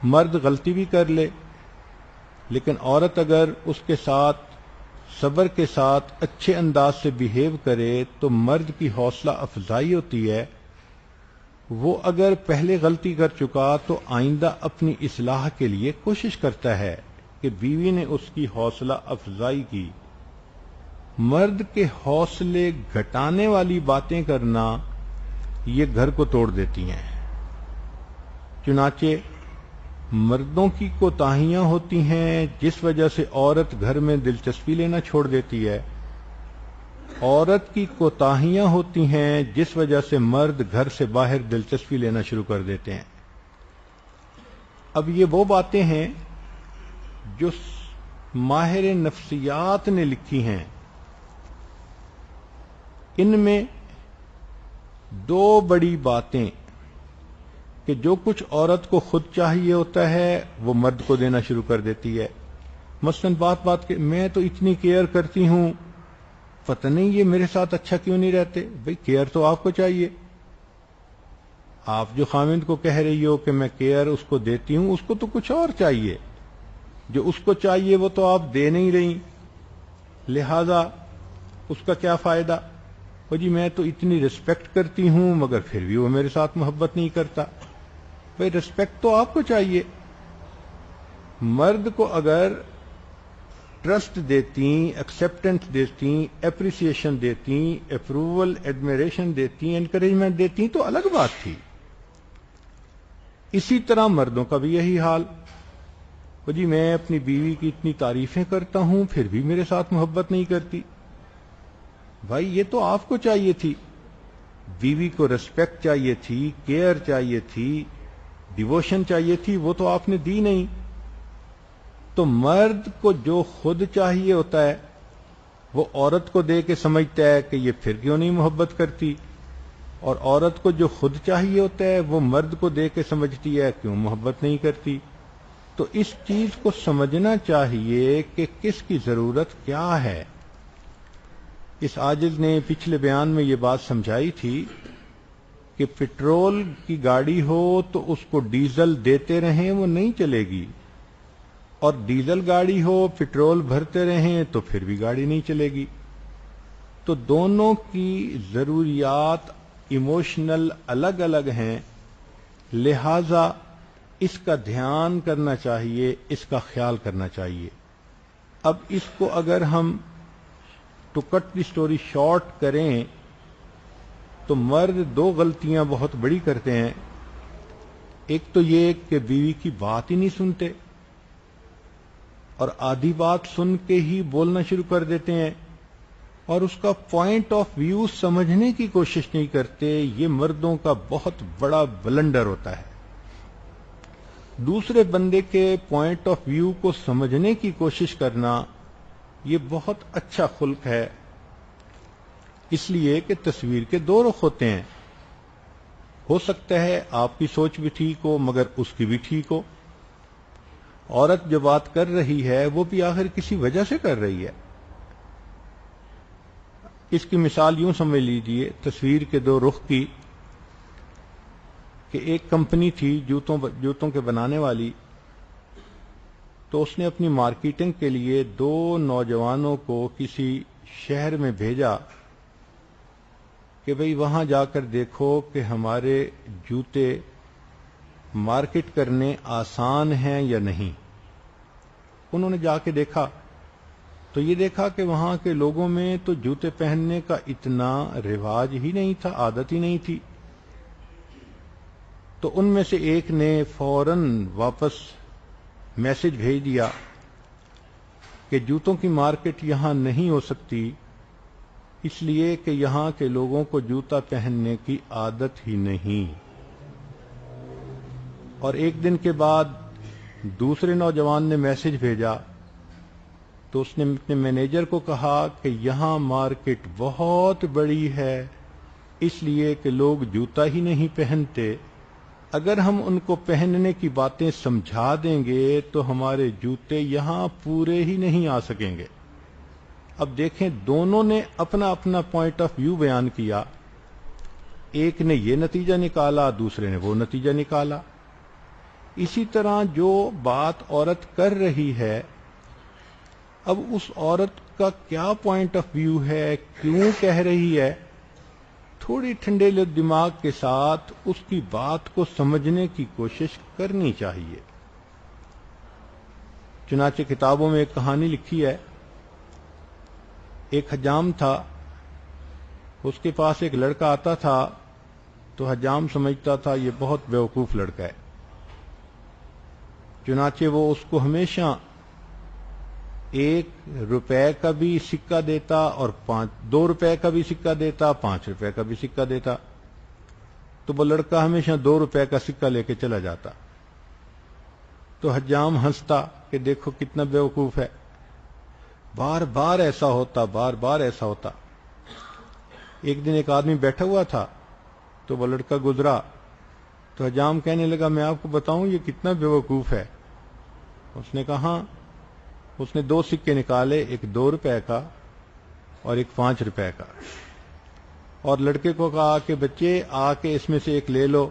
مرد غلطی بھی کر لے لیکن عورت اگر اس کے ساتھ صبر کے ساتھ اچھے انداز سے بیہیو کرے تو مرد کی حوصلہ افزائی ہوتی ہے۔ وہ اگر پہلے غلطی کر چکا تو آئندہ اپنی اصلاح کے لیے کوشش کرتا ہے کہ بیوی نے اس کی حوصلہ افزائی کی۔ مرد کے حوصلے گھٹانے والی باتیں کرنا یہ گھر کو توڑ دیتی ہیں۔ چنانچہ مردوں کی کوتاہیاں ہوتی ہیں جس وجہ سے عورت گھر میں دلچسپی لینا چھوڑ دیتی ہے، عورت کی کوتاہیاں ہوتی ہیں جس وجہ سے مرد گھر سے باہر دلچسپی لینا شروع کر دیتے ہیں۔ اب یہ وہ باتیں ہیں جو ماہر نفسیات نے لکھی ہیں۔ ان میں 2 بڑی باتیں کہ جو کچھ عورت کو خود چاہیے ہوتا ہے وہ مرد کو دینا شروع کر دیتی ہے۔ مثلا بات کہ میں تو اتنی کیئر کرتی ہوں، پتہ نہیں یہ میرے ساتھ اچھا کیوں نہیں رہتے۔ بھئی کیئر تو آپ کو چاہیے۔ آپ جو خامند کو کہہ رہی ہو کہ میں کیئر اس کو دیتی ہوں، اس کو تو کچھ اور چاہیے، جو اس کو چاہیے وہ تو آپ دے نہیں رہی، لہذا اس کا کیا فائدہ؟ وہ جی میں تو اتنی رسپیکٹ کرتی ہوں مگر پھر بھی وہ میرے ساتھ محبت نہیں کرتا۔ بھئی رسپیکٹ تو آپ کو چاہیے۔ مرد کو اگر ٹرسٹ دیتی، ایکسیپٹنس دیتی، اپریسیشن دیتی، اپروول ایڈمیریشن دیتی، انکریجمنٹ دیتی تو الگ بات تھی۔ اسی طرح مردوں کا بھی یہی حال، جی میں اپنی بیوی کی اتنی تعریفیں کرتا ہوں پھر بھی میرے ساتھ محبت نہیں کرتی۔ بھائی یہ تو آپ کو چاہیے تھی، بیوی کو ریسپیکٹ چاہیے تھی، کیئر چاہیے تھی، ڈیووشن چاہیے تھی، وہ تو آپ نے دی نہیں۔ تو مرد کو جو خود چاہیے ہوتا ہے وہ عورت کو دے کے سمجھتا ہے کہ یہ پھر کیوں نہیں محبت کرتی، اور عورت کو جو خود چاہیے ہوتا ہے وہ مرد کو دے کے سمجھتی ہے کیوں محبت نہیں کرتی۔ تو اس چیز کو سمجھنا چاہیے کہ کس کی ضرورت کیا ہے۔ اس عاجز نے پچھلے بیان میں یہ بات سمجھائی تھی کہ پٹرول کی گاڑی ہو تو اس کو ڈیزل دیتے رہیں وہ نہیں چلے گی، اور ڈیزل گاڑی ہو پٹرول بھرتے رہیں تو پھر بھی گاڑی نہیں چلے گی۔ تو دونوں کی ضروریات ایموشنل الگ الگ ہیں، لہذا اس کا دھیان کرنا چاہیے، اس کا خیال کرنا چاہیے۔ اب اس کو اگر ہم to cut the story short کریں تو مرد دو غلطیاں بہت بڑی کرتے ہیں۔ ایک تو یہ کہ بیوی کی بات ہی نہیں سنتے، اور آدھی بات سن کے ہی بولنا شروع کر دیتے ہیں، اور اس کا پوائنٹ آف ویو سمجھنے کی کوشش نہیں کرتے۔ یہ مردوں کا بہت بڑا بلنڈر ہوتا ہے۔ دوسرے بندے کے پوائنٹ آف ویو کو سمجھنے کی کوشش کرنا یہ بہت اچھا خلق ہے، اس لیے کہ تصویر کے دو رخ ہوتے ہیں۔ ہو سکتا ہے آپ کی سوچ بھی ٹھیک ہو مگر اس کی بھی ٹھیک ہو۔ عورت جو بات کر رہی ہے وہ بھی آخر کسی وجہ سے کر رہی ہے۔ اس کی مثال یوں سمجھ لیجئے تصویر کے دو رخ کی، کہ ایک کمپنی تھی جوتوں کے بنانے والی، تو اس نے اپنی مارکیٹنگ کے لیے دو نوجوانوں کو کسی شہر میں بھیجا کہ بھئی وہاں جا کر دیکھو کہ ہمارے جوتے مارکیٹ کرنے آسان ہیں یا نہیں۔ انہوں نے جا کے دیکھا تو یہ دیکھا کہ وہاں کے لوگوں میں تو جوتے پہننے کا اتنا رواج ہی نہیں تھا، عادت ہی نہیں تھی۔ تو ان میں سے ایک نے فوراً واپس میسج بھیج دیا کہ جوتوں کی مارکیٹ یہاں نہیں ہو سکتی، اس لیے کہ یہاں کے لوگوں کو جوتا پہننے کی عادت ہی نہیں۔ اور ایک دن کے بعد دوسرے نوجوان نے میسج بھیجا تو اس نے اپنے مینیجر کو کہا کہ یہاں مارکیٹ بہت بڑی ہے، اس لیے کہ لوگ جوتا ہی نہیں پہنتے، اگر ہم ان کو پہننے کی باتیں سمجھا دیں گے تو ہمارے جوتے یہاں پورے ہی نہیں آ سکیں گے۔ اب دیکھیں دونوں نے اپنا اپنا پوائنٹ آف ویو بیان کیا، ایک نے یہ نتیجہ نکالا دوسرے نے وہ نتیجہ نکالا۔ اسی طرح جو بات عورت کر رہی ہے، اب اس عورت کا کیا پوائنٹ آف ویو ہے، کیوں کہہ رہی ہے، تھوڑی ٹھنڈے دماغ کے ساتھ اس کی بات کو سمجھنے کی کوشش کرنی چاہیے۔ چنانچہ کتابوں میں ایک کہانی لکھی ہے، ایک حجام تھا، اس کے پاس ایک لڑکا آتا تھا تو حجام سمجھتا تھا یہ بہت بیوقوف لڑکا ہے، چنانچہ وہ اس کو ہمیشہ 1 روپے کا بھی سکہ دیتا اور 2 روپے کا بھی سکہ دیتا، 5 روپے کا بھی سکہ دیتا۔ تو وہ لڑکا ہمیشہ 2 روپے کا سکہ لے کے چلا جاتا۔ تو حجام ہنستا کہ دیکھو کتنا بیوقوف ہے، بار بار ایسا ہوتا، بار بار ایسا ہوتا۔ ایک دن ایک آدمی بیٹھا ہوا تھا تو وہ لڑکا گزرا تو حجام کہنے لگا میں آپ کو بتاؤں یہ کتنا بیوقوف ہے۔ اس نے کہا ہاں۔ اس نے 2 سکے نکالے، ایک 2 روپے کا اور ایک 5 روپے کا، اور لڑکے کو کہا کہ بچے آ کے اس میں سے ایک لے لو۔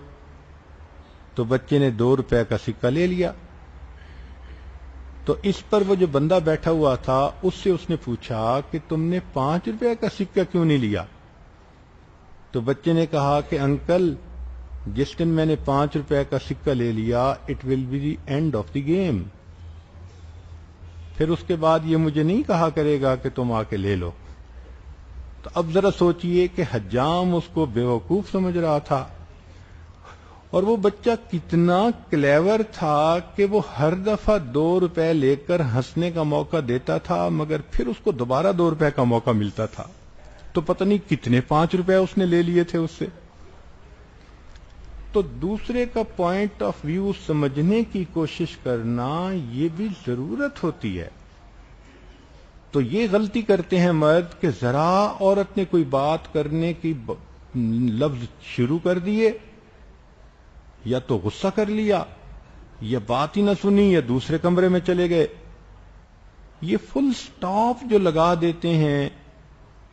تو بچے نے 2 روپے کا سکہ لے لیا۔ تو اس پر وہ جو بندہ بیٹھا ہوا تھا اس سے اس نے پوچھا کہ تم نے 5 روپے کا سکہ کیوں نہیں لیا؟ تو بچے نے کہا کہ انکل جس دن میں نے 5 روپے کا سکہ لے لیا it will be the end of the game, پھر اس کے بعد یہ مجھے نہیں کہا کرے گا کہ تم آ کے لے لو۔ تو اب ذرا سوچئے کہ حجام اس کو بیوقوف سمجھ رہا تھا، اور وہ بچہ کتنا کلیور تھا کہ وہ ہر دفعہ 2 روپے لے کر ہنسنے کا موقع دیتا تھا، مگر پھر اس کو دوبارہ 2 روپے کا موقع ملتا تھا، تو پتہ نہیں کتنے 5 روپے اس نے لے لیے تھے اس سے۔ تو دوسرے کا پوائنٹ آف ویو سمجھنے کی کوشش کرنا یہ بھی ضرورت ہوتی ہے۔ تو یہ غلطی کرتے ہیں مرد کہ ذرا عورت نے کوئی بات کرنے کی لفظ شروع کر دیے، یا تو غصہ کر لیا، یا بات ہی نہ سنی، یا دوسرے کمرے میں چلے گئے۔ یہ فل سٹاپ جو لگا دیتے ہیں،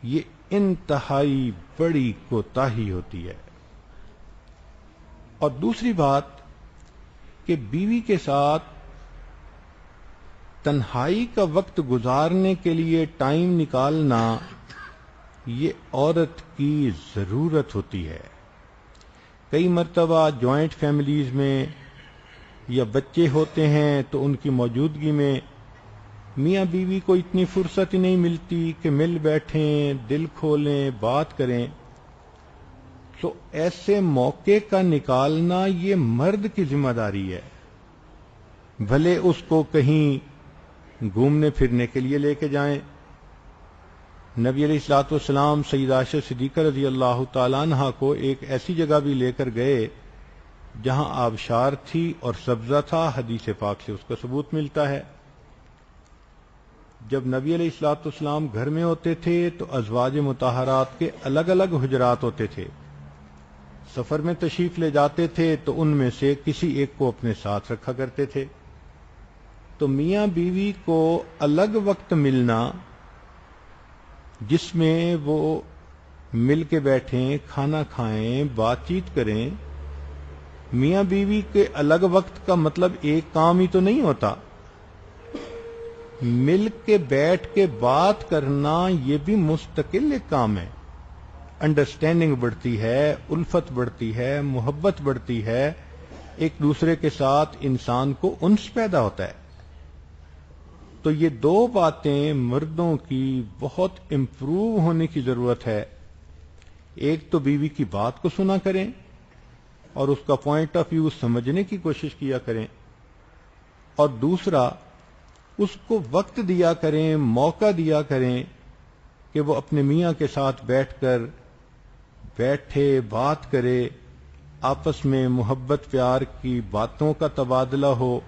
یہ انتہائی بڑی کوتاہی ہوتی ہے۔ اور دوسری بات کہ بیوی کے ساتھ تنہائی کا وقت گزارنے کے لیے ٹائم نکالنا یہ عورت کی ضرورت ہوتی ہے۔ کئی مرتبہ جوائنٹ فیملیز میں یا بچے ہوتے ہیں تو ان کی موجودگی میں میاں بیوی کو اتنی فرصت ہی نہیں ملتی کہ مل بیٹھیں، دل کھولیں، بات کریں۔ تو ایسے موقع کا نکالنا یہ مرد کی ذمہ داری ہے، بھلے اس کو کہیں گھومنے پھرنے کے لیے لے کے جائیں۔ نبی علیہ الصلوۃ والسلام سیدہ عائشہ صدیقہ رضی اللہ تعالیٰ عنہا کو ایک ایسی جگہ بھی لے کر گئے جہاں آبشار تھی اور سبزہ تھا، حدیث پاک سے اس کا ثبوت ملتا ہے۔ جب نبی علیہ الصلوۃ والسلام گھر میں ہوتے تھے تو ازواج مطہرات کے الگ الگ حجرات ہوتے تھے، سفر میں تشریف لے جاتے تھے تو ان میں سے کسی ایک کو اپنے ساتھ رکھا کرتے تھے۔ تو میاں بیوی کو الگ وقت ملنا جس میں وہ مل کے بیٹھیں، کھانا کھائیں، بات چیت کریں، میاں بیوی کے الگ وقت کا مطلب ایک کام ہی تو نہیں ہوتا۔ مل کے بیٹھ کے بات کرنا یہ بھی مستقل ایک کام ہے۔ انڈرسٹینڈنگ بڑھتی ہے، الفت بڑھتی ہے، محبت بڑھتی ہے، ایک دوسرے کے ساتھ انسان کو انس پیدا ہوتا ہے۔ تو یہ 2 باتیں مردوں کی بہت امپروو ہونے کی ضرورت ہے۔ ایک تو بیوی کی بات کو سنا کریں اور اس کا پوائنٹ آف ویو سمجھنے کی کوشش کیا کریں، اور دوسرا اس کو وقت دیا کریں، موقع دیا کریں کہ وہ اپنے میاں کے ساتھ بیٹھے بات کرے، آپس میں محبت پیار کی باتوں کا تبادلہ ہو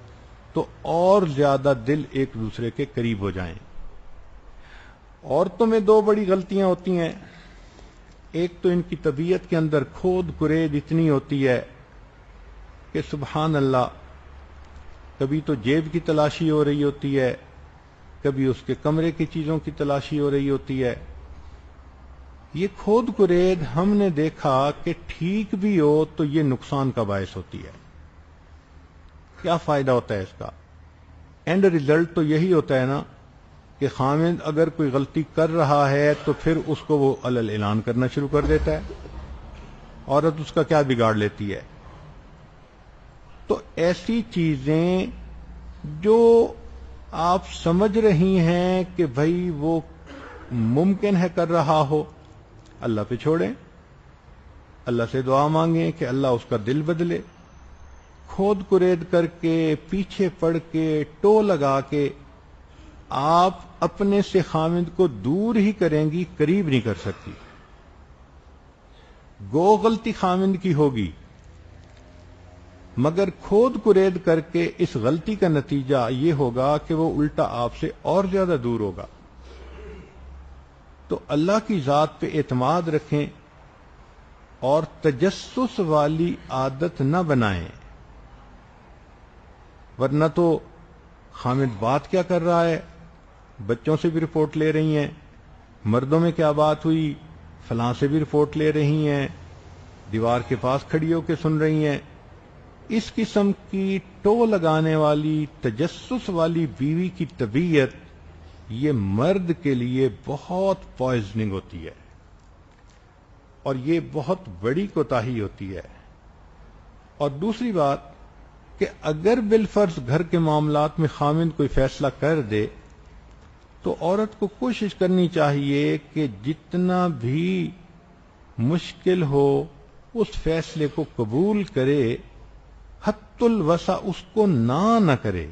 تو اور زیادہ دل ایک دوسرے کے قریب ہو جائیں۔ عورتوں میں 2 بڑی غلطیاں ہوتی ہیں۔ ایک تو ان کی طبیعت کے اندر کھود کرید اتنی ہوتی ہے کہ سبحان اللہ، کبھی تو جیب کی تلاشی ہو رہی ہوتی ہے، کبھی اس کے کمرے کی چیزوں کی تلاشی ہو رہی ہوتی ہے۔ یہ کھود کرید ہم نے دیکھا کہ ٹھیک بھی ہو تو یہ نقصان کا باعث ہوتی ہے۔ کیا فائدہ ہوتا ہے اس کا؟ اینڈ ریزلٹ تو یہی ہوتا ہے نا کہ خامند اگر کوئی غلطی کر رہا ہے تو پھر اس کو وہ علل اعلان کرنا شروع کر دیتا ہے، عورت اس کا کیا بگاڑ لیتی ہے۔ تو ایسی چیزیں جو آپ سمجھ رہی ہیں کہ بھائی وہ ممکن ہے کر رہا ہو، اللہ پہ چھوڑیں، اللہ سے دعا مانگیں کہ اللہ اس کا دل بدلے۔ کھود کرید کر کے، پیچھے پڑ کے، ٹو لگا کے آپ اپنے سے خامند کو دور ہی کریں گی، قریب نہیں کر سکتی۔ گو غلطی خامند کی ہوگی، مگر کھود کرید کر کے اس غلطی کا نتیجہ یہ ہوگا کہ وہ الٹا آپ سے اور زیادہ دور ہوگا۔ تو اللہ کی ذات پہ اعتماد رکھیں اور تجسس والی عادت نہ بنائیں، ورنہ تو خامد بات کیا کر رہا ہے، بچوں سے بھی رپورٹ لے رہی ہیں، مردوں میں کیا بات ہوئی فلاں سے بھی رپورٹ لے رہی ہیں، دیوار کے پاس کھڑی ہو کے سن رہی ہیں۔ اس قسم کی ٹو لگانے والی، تجسس والی بیوی کی طبیعت یہ مرد کے لیے بہت پوائزننگ ہوتی ہے، اور یہ بہت بڑی کوتاہی ہوتی ہے۔ اور دوسری بات کہ اگر بالفرض گھر کے معاملات میں خامند کوئی فیصلہ کر دے تو عورت کو کوشش کرنی چاہیے کہ جتنا بھی مشکل ہو اس فیصلے کو قبول کرے، حت الوسع اس کو نہ کرے۔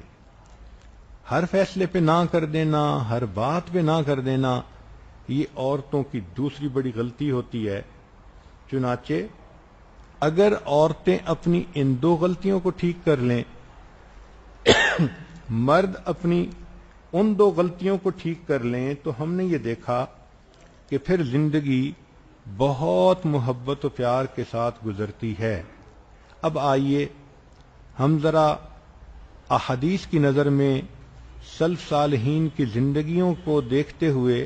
ہر فیصلے پہ نہ کر دینا، ہر بات پہ نہ کر دینا، یہ عورتوں کی دوسری بڑی غلطی ہوتی ہے۔ چنانچہ اگر عورتیں اپنی ان دو غلطیوں کو ٹھیک کر لیں، مرد اپنی ان دو غلطیوں کو ٹھیک کر لیں، تو ہم نے یہ دیکھا کہ پھر زندگی بہت محبت و پیار کے ساتھ گزرتی ہے۔ اب آئیے ہم ذرا احادیث کی نظر میں سلف صالحین کی زندگیوں کو دیکھتے ہوئے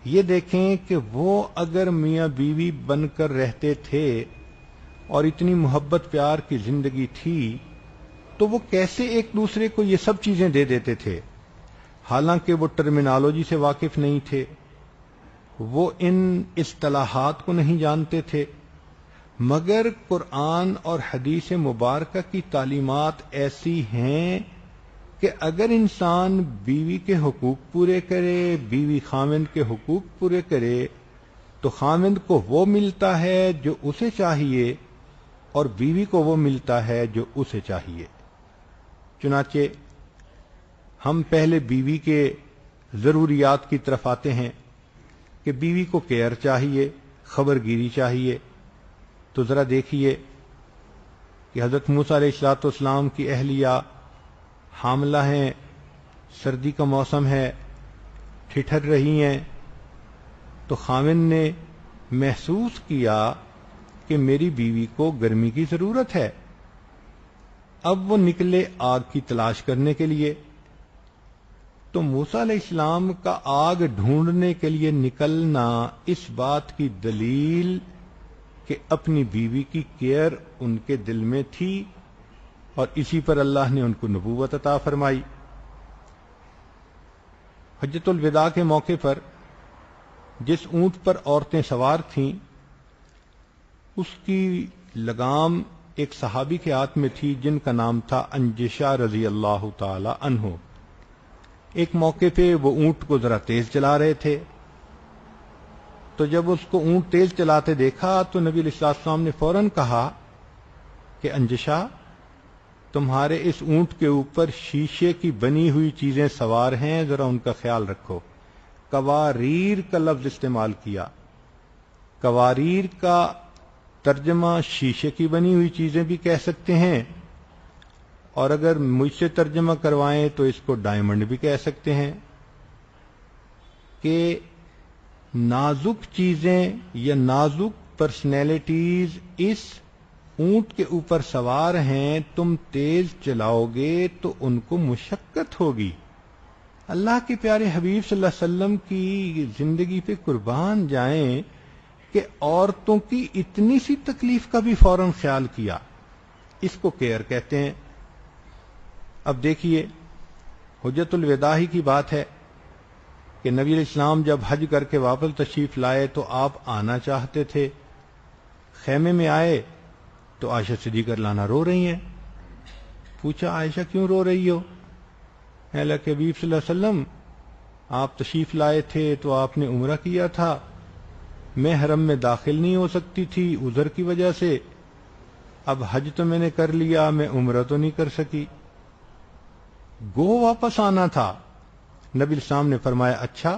یہ دیکھیں کہ وہ اگر میاں بیوی بن کر رہتے تھے اور اتنی محبت پیار کی زندگی تھی تو وہ کیسے ایک دوسرے کو یہ سب چیزیں دے دیتے تھے، حالانکہ وہ ٹرمینالوجی سے واقف نہیں تھے، وہ ان اصطلاحات کو نہیں جانتے تھے، مگر قرآن اور حدیث مبارکہ کی تعلیمات ایسی ہیں کہ اگر انسان بیوی کے حقوق پورے کرے، بیوی خاوند کے حقوق پورے کرے، تو خاوند کو وہ ملتا ہے جو اسے چاہیے اور بیوی کو وہ ملتا ہے جو اسے چاہیے۔ چنانچہ ہم پہلے بیوی کے ضروریات کی طرف آتے ہیں کہ بیوی کو کیئر چاہیے، خبرگیری چاہیے۔ تو ذرا دیکھیے کہ حضرت موسیٰ علیہ الصلوۃ والسلام کی اہلیہ حاملہ ہیں، سردی کا موسم ہے، ٹھٹھر رہی ہیں، تو خاوند نے محسوس کیا کہ میری بیوی کو گرمی کی ضرورت ہے۔ اب وہ نکلے آگ کی تلاش کرنے کے لیے، تو موسیٰ علیہ السلام کا آگ ڈھونڈنے کے لیے نکلنا اس بات کی دلیل کہ اپنی بیوی کی کیئر ان کے دل میں تھی، اور اسی پر اللہ نے ان کو نبوت عطا فرمائی۔ حجۃ الوداع کے موقع پر جس اونٹ پر عورتیں سوار تھیں اس کی لگام ایک صحابی کے ہاتھ میں تھی جن کا نام تھا انجشہ رضی اللہ تعالی عنہ۔ ایک موقع پہ وہ اونٹ کو ذرا تیز چلا رہے تھے، تو جب اس کو اونٹ تیز چلاتے دیکھا تو نبی علیہ السلام نے فوراً کہا کہ انجشہ، تمہارے اس اونٹ کے اوپر شیشے کی بنی ہوئی چیزیں سوار ہیں، ذرا ان کا خیال رکھو۔ قواریر کا لفظ استعمال کیا۔ قواریر کا ترجمہ شیشے کی بنی ہوئی چیزیں بھی کہہ سکتے ہیں، اور اگر مجھ سے ترجمہ کروائیں تو اس کو ڈائمنڈ بھی کہہ سکتے ہیں، کہ نازک چیزیں یا نازک پرسنالٹیز اس اونٹ کے اوپر سوار ہیں، تم تیز چلاؤ گے تو ان کو مشقت ہوگی۔ اللہ کے پیارے حبیب صلی اللہ علیہ وسلم کی زندگی پہ قربان جائیں کہ عورتوں کی اتنی سی تکلیف کا بھی فوراً خیال کیا، اس کو کیئر کہتے ہیں۔ اب دیکھیے حجۃ الوداع کی بات ہے کہ نبی علیہ السلام جب حج کر کے واپس تشریف لائے تو آپ آنا چاہتے تھے، خیمے میں آئے تو عائشہ صدیقہ لانا رو رہی ہیں۔ پوچھا عائشہ کیوں رو رہی ہو؟ اللہ کے حبیب صلی اللہ علیہ وسلم آپ تشریف لائے تھے تو آپ نے عمرہ کیا تھا، میں حرم میں داخل نہیں ہو سکتی تھی عذر کی وجہ سے، اب حج تو میں نے کر لیا، میں عمرہ تو نہیں کر سکی، گو واپس آنا تھا۔ نبی السلام نے فرمایا اچھا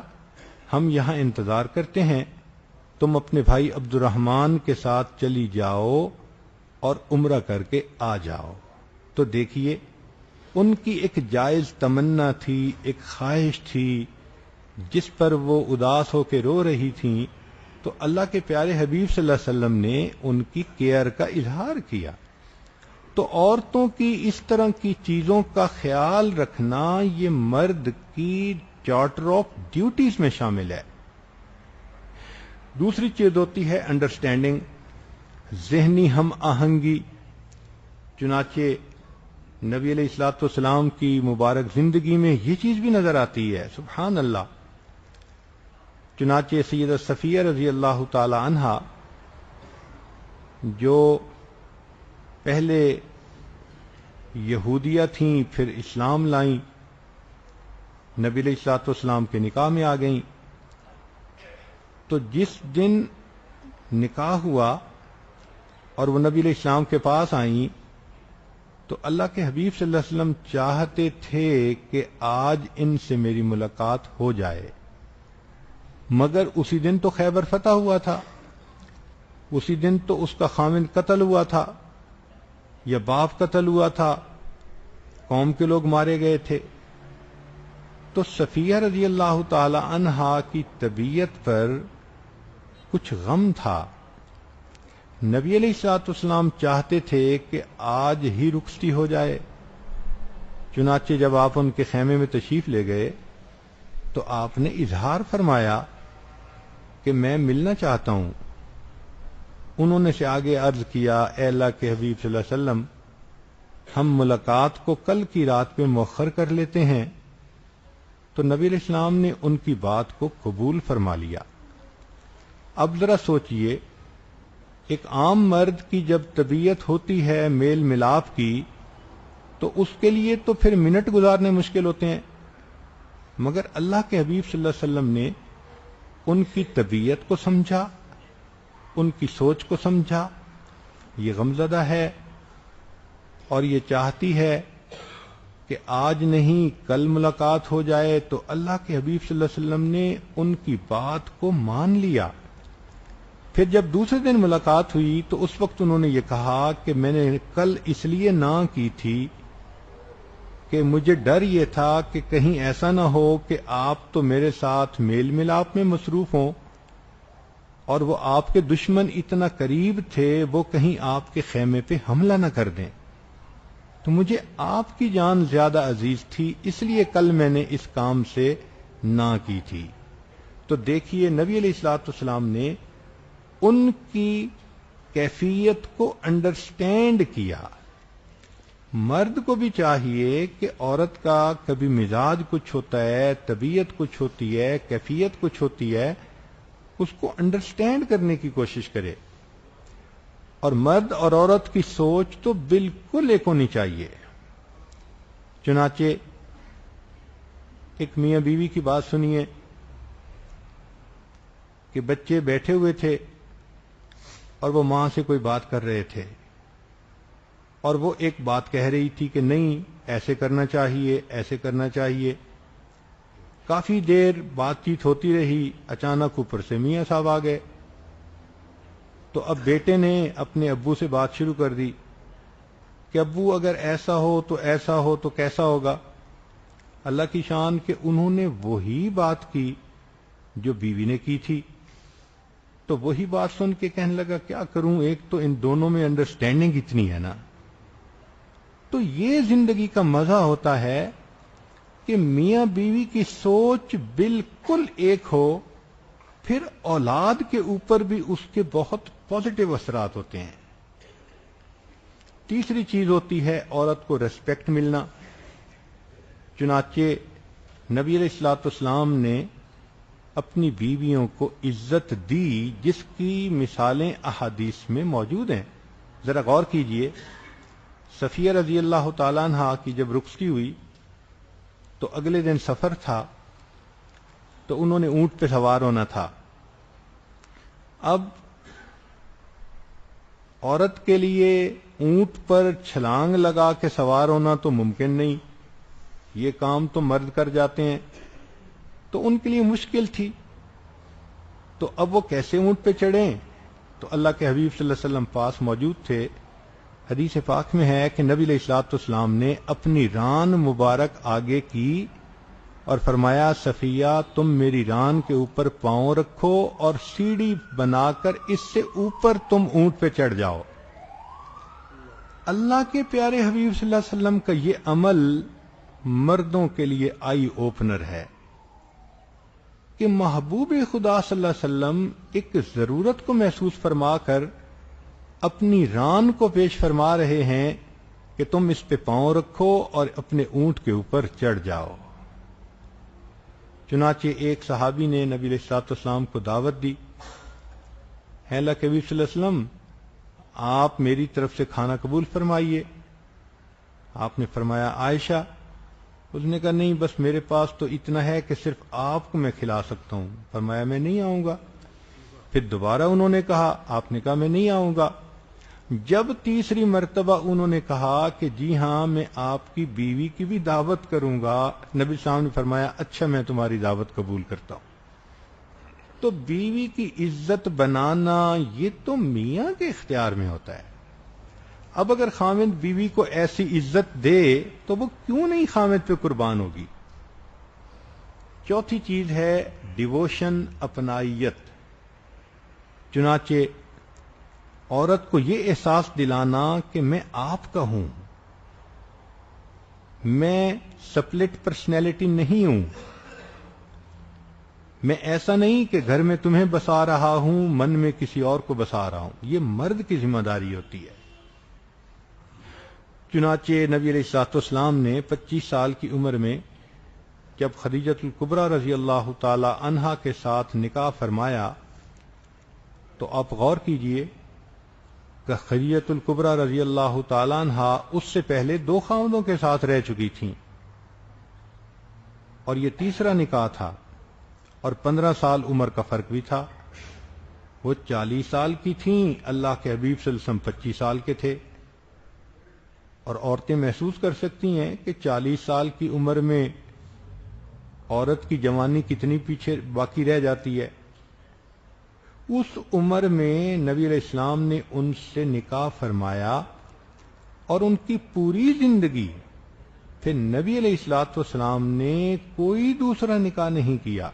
ہم یہاں انتظار کرتے ہیں، تم اپنے بھائی عبد الرحمن کے ساتھ چلی جاؤ اور عمرہ کر کے آ جاؤ۔ تو دیکھیے ان کی ایک جائز تمنا تھی، ایک خواہش تھی جس پر وہ اداس ہو کے رو رہی تھیں، تو اللہ کے پیارے حبیب صلی اللہ علیہ وسلم نے ان کی کیئر کا اظہار کیا۔ تو عورتوں کی اس طرح کی چیزوں کا خیال رکھنا یہ مرد کی چارٹر آف ڈیوٹیز میں شامل ہے۔ دوسری چیز ہوتی ہے انڈرسٹینڈنگ، ذہنی ہم آہنگی۔ چنانچہ نبی علیہ الصلوۃ والسلام کی مبارک زندگی میں یہ چیز بھی نظر آتی ہے، سبحان اللہ۔ چنانچہ سیدہ صفیہ رضی اللہ تعالی عنہا جو پہلے یہودیہ تھیں پھر اسلام لائیں، نبی علیہ الصلوۃ والسلام کے نکاح میں آ گئیں. تو جس دن نکاح ہوا اور وہ نبی علیہ السلام کے پاس آئیں تو اللہ کے حبیب صلی اللہ علیہ وسلم چاہتے تھے کہ آج ان سے میری ملاقات ہو جائے، مگر اسی دن تو خیبر فتح ہوا تھا، اسی دن تو اس کا خامند قتل ہوا تھا یا باپ قتل ہوا تھا، قوم کے لوگ مارے گئے تھے. تو صفیہ رضی اللہ تعالی عنہا کی طبیعت پر کچھ غم تھا. نبی علیہ الصلوۃ والسلام چاہتے تھے کہ آج ہی رخصتی ہو جائے. چنانچہ جب آپ ان کے خیمے میں تشریف لے گئے تو آپ نے اظہار فرمایا کہ میں ملنا چاہتا ہوں. انہوں نے سے آگے عرض کیا، اے اللہ کے حبیب صلی اللہ علیہ وسلم، ہم ملاقات کو کل کی رات پہ مؤخر کر لیتے ہیں. تو نبی علیہ السلام نے ان کی بات کو قبول فرما لیا. اب ذرا سوچئے، ایک عام مرد کی جب طبیعت ہوتی ہے میل ملاپ کی تو اس کے لیے تو پھر منٹ گزارنے مشکل ہوتے ہیں، مگر اللہ کے حبیب صلی اللہ علیہ وسلم نے ان کی طبیعت کو سمجھا، ان کی سوچ کو سمجھا. یہ غمزدہ ہے اور یہ چاہتی ہے کہ آج نہیں کل ملاقات ہو جائے. تو اللہ کے حبیب صلی اللہ علیہ وسلم نے ان کی بات کو مان لیا. پھر جب دوسرے دن ملاقات ہوئی تو اس وقت انہوں نے یہ کہا کہ میں نے کل اس لیے نہ کی تھی کہ مجھے ڈر یہ تھا کہ کہیں ایسا نہ ہو کہ آپ تو میرے ساتھ میل ملاپ میں مصروف ہوں اور وہ آپ کے دشمن اتنا قریب تھے وہ کہیں آپ کے خیمے پہ حملہ نہ کر دیں. تو مجھے آپ کی جان زیادہ عزیز تھی، اس لیے کل میں نے اس کام سے نہ کی تھی. تو دیکھیے نبی علیہ الصلوۃ والسلام نے ان کی کیفیت کو انڈرسٹینڈ کیا. مرد کو بھی چاہیے کہ عورت کا کبھی مزاج کچھ ہوتا ہے، طبیعت کچھ ہوتی ہے، کیفیت کچھ ہوتی ہے، اس کو انڈرسٹینڈ کرنے کی کوشش کرے. اور مرد اور عورت کی سوچ تو بالکل ایک ہونی چاہیے. چنانچہ ایک میاں بیوی کی بات سنیے کہ بچے بیٹھے ہوئے تھے اور وہ ماں سے کوئی بات کر رہے تھے اور وہ ایک بات کہہ رہی تھی کہ نہیں ایسے کرنا چاہیے، ایسے کرنا چاہیے. کافی دیر بات چیت ہوتی رہی، اچانک اوپر سے میاں صاحب آ گئے. تو اب بیٹے نے اپنے ابو سے بات شروع کر دی کہ ابو اگر ایسا ہو تو ایسا ہو تو کیسا ہوگا. اللہ کی شان کہ انہوں نے وہی بات کی جو بیوی نے کی تھی. تو وہی بات سن کے کہنے لگا کیا کروں، ایک تو ان دونوں میں انڈرسٹینڈنگ اتنی ہے نا. تو یہ زندگی کا مزہ ہوتا ہے کہ میاں بیوی کی سوچ بالکل ایک ہو، پھر اولاد کے اوپر بھی اس کے بہت پازیٹو اثرات ہوتے ہیں. تیسری چیز ہوتی ہے عورت کو ریسپیکٹ ملنا. چنانچہ نبی علیہ الصلوۃ والسلام نے اپنی بیویوں کو عزت دی جس کی مثالیں احادیث میں موجود ہیں. ذرا غور کیجئے، صفیہ رضی اللہ تعالیٰ عنہا کی جب رخصتی ہوئی تو اگلے دن سفر تھا تو انہوں نے اونٹ پہ سوار ہونا تھا. اب عورت کے لیے اونٹ پر چھلانگ لگا کے سوار ہونا تو ممکن نہیں، یہ کام تو مرد کر جاتے ہیں، تو ان کے لیے مشکل تھی. تو اب وہ کیسے اونٹ پہ چڑھیں؟ تو اللہ کے حبیب صلی اللہ علیہ وسلم پاس موجود تھے. حدیث پاک میں ہے کہ نبی علیہ الصلوۃ والسلام نے اپنی ران مبارک آگے کی اور فرمایا صفیہ تم میری ران کے اوپر پاؤں رکھو اور سیڑھی بنا کر اس سے اوپر تم اونٹ پہ چڑھ جاؤ. اللہ کے پیارے حبیب صلی اللہ علیہ وسلم کا یہ عمل مردوں کے لیے آئی اوپنر ہے کہ محبوب خدا صلی اللہ علیہ وسلم ایک ضرورت کو محسوس فرما کر اپنی ران کو پیش فرما رہے ہیں کہ تم اس پہ پاؤں رکھو اور اپنے اونٹ کے اوپر چڑھ جاؤ. چنانچہ ایک صحابی نے نبی علیہ الصلوۃ والسلام کو دعوت دی، اے اللہ کے حبیب صلی اللہ علیہ وسلم آپ میری طرف سے کھانا قبول فرمائیے. آپ نے فرمایا عائشہ اس نے کہا نہیں بس میرے پاس تو اتنا ہے کہ صرف آپ کو میں کھلا سکتا ہوں. فرمایا میں نہیں آؤں گا. پھر دوبارہ انہوں نے کہا, آپ نے کہا میں نہیں آؤں گا. جب تیسری مرتبہ انہوں نے کہا کہ جی ہاں میں آپ کی بیوی کی بھی دعوت کروں گا, نبی صاحب نے فرمایا اچھا میں تمہاری دعوت قبول کرتا ہوں. تو بیوی کی عزت بنانا یہ تو میاں کے اختیار میں ہوتا ہے. اب اگر خاوند بیوی کو ایسی عزت دے تو وہ کیوں نہیں خاوند پہ قربان ہوگی. چوتھی چیز ہے ڈیووشن, اپنائیت. چنانچہ عورت کو یہ احساس دلانا کہ میں آپ کا ہوں, میں سپلٹ پرسنالٹی نہیں ہوں, میں ایسا نہیں کہ گھر میں تمہیں بسا رہا ہوں من میں کسی اور کو بسا رہا ہوں. یہ مرد کی ذمہ داری ہوتی ہے. چنانچہ نبی علیہ الصلوۃ والسلام نے 25 سال کی عمر میں جب خدیجۃ الکبریٰ رضی اللہ تعالی عنہا کے ساتھ نکاح فرمایا تو آپ غور کیجئے کہ خدیجۃ الکبریٰ رضی اللہ تعالی عنہا اس سے پہلے 2 خاوندوں کے ساتھ رہ چکی تھیں اور یہ تیسرا نکاح تھا, اور 15 سال عمر کا فرق بھی تھا. وہ 40 سال کی تھیں, اللہ کے حبیب صلی اللہ علیہ وسلم 25 سال کے تھے. اور عورتیں محسوس کر سکتی ہیں کہ 40 سال کی عمر میں عورت کی جوانی کتنی پیچھے باقی رہ جاتی ہے. اس عمر میں نبی علیہ السلام نے ان سے نکاح فرمایا اور ان کی پوری زندگی پھر نبی علیہ الصلوۃ والسلام نے کوئی دوسرا نکاح نہیں کیا,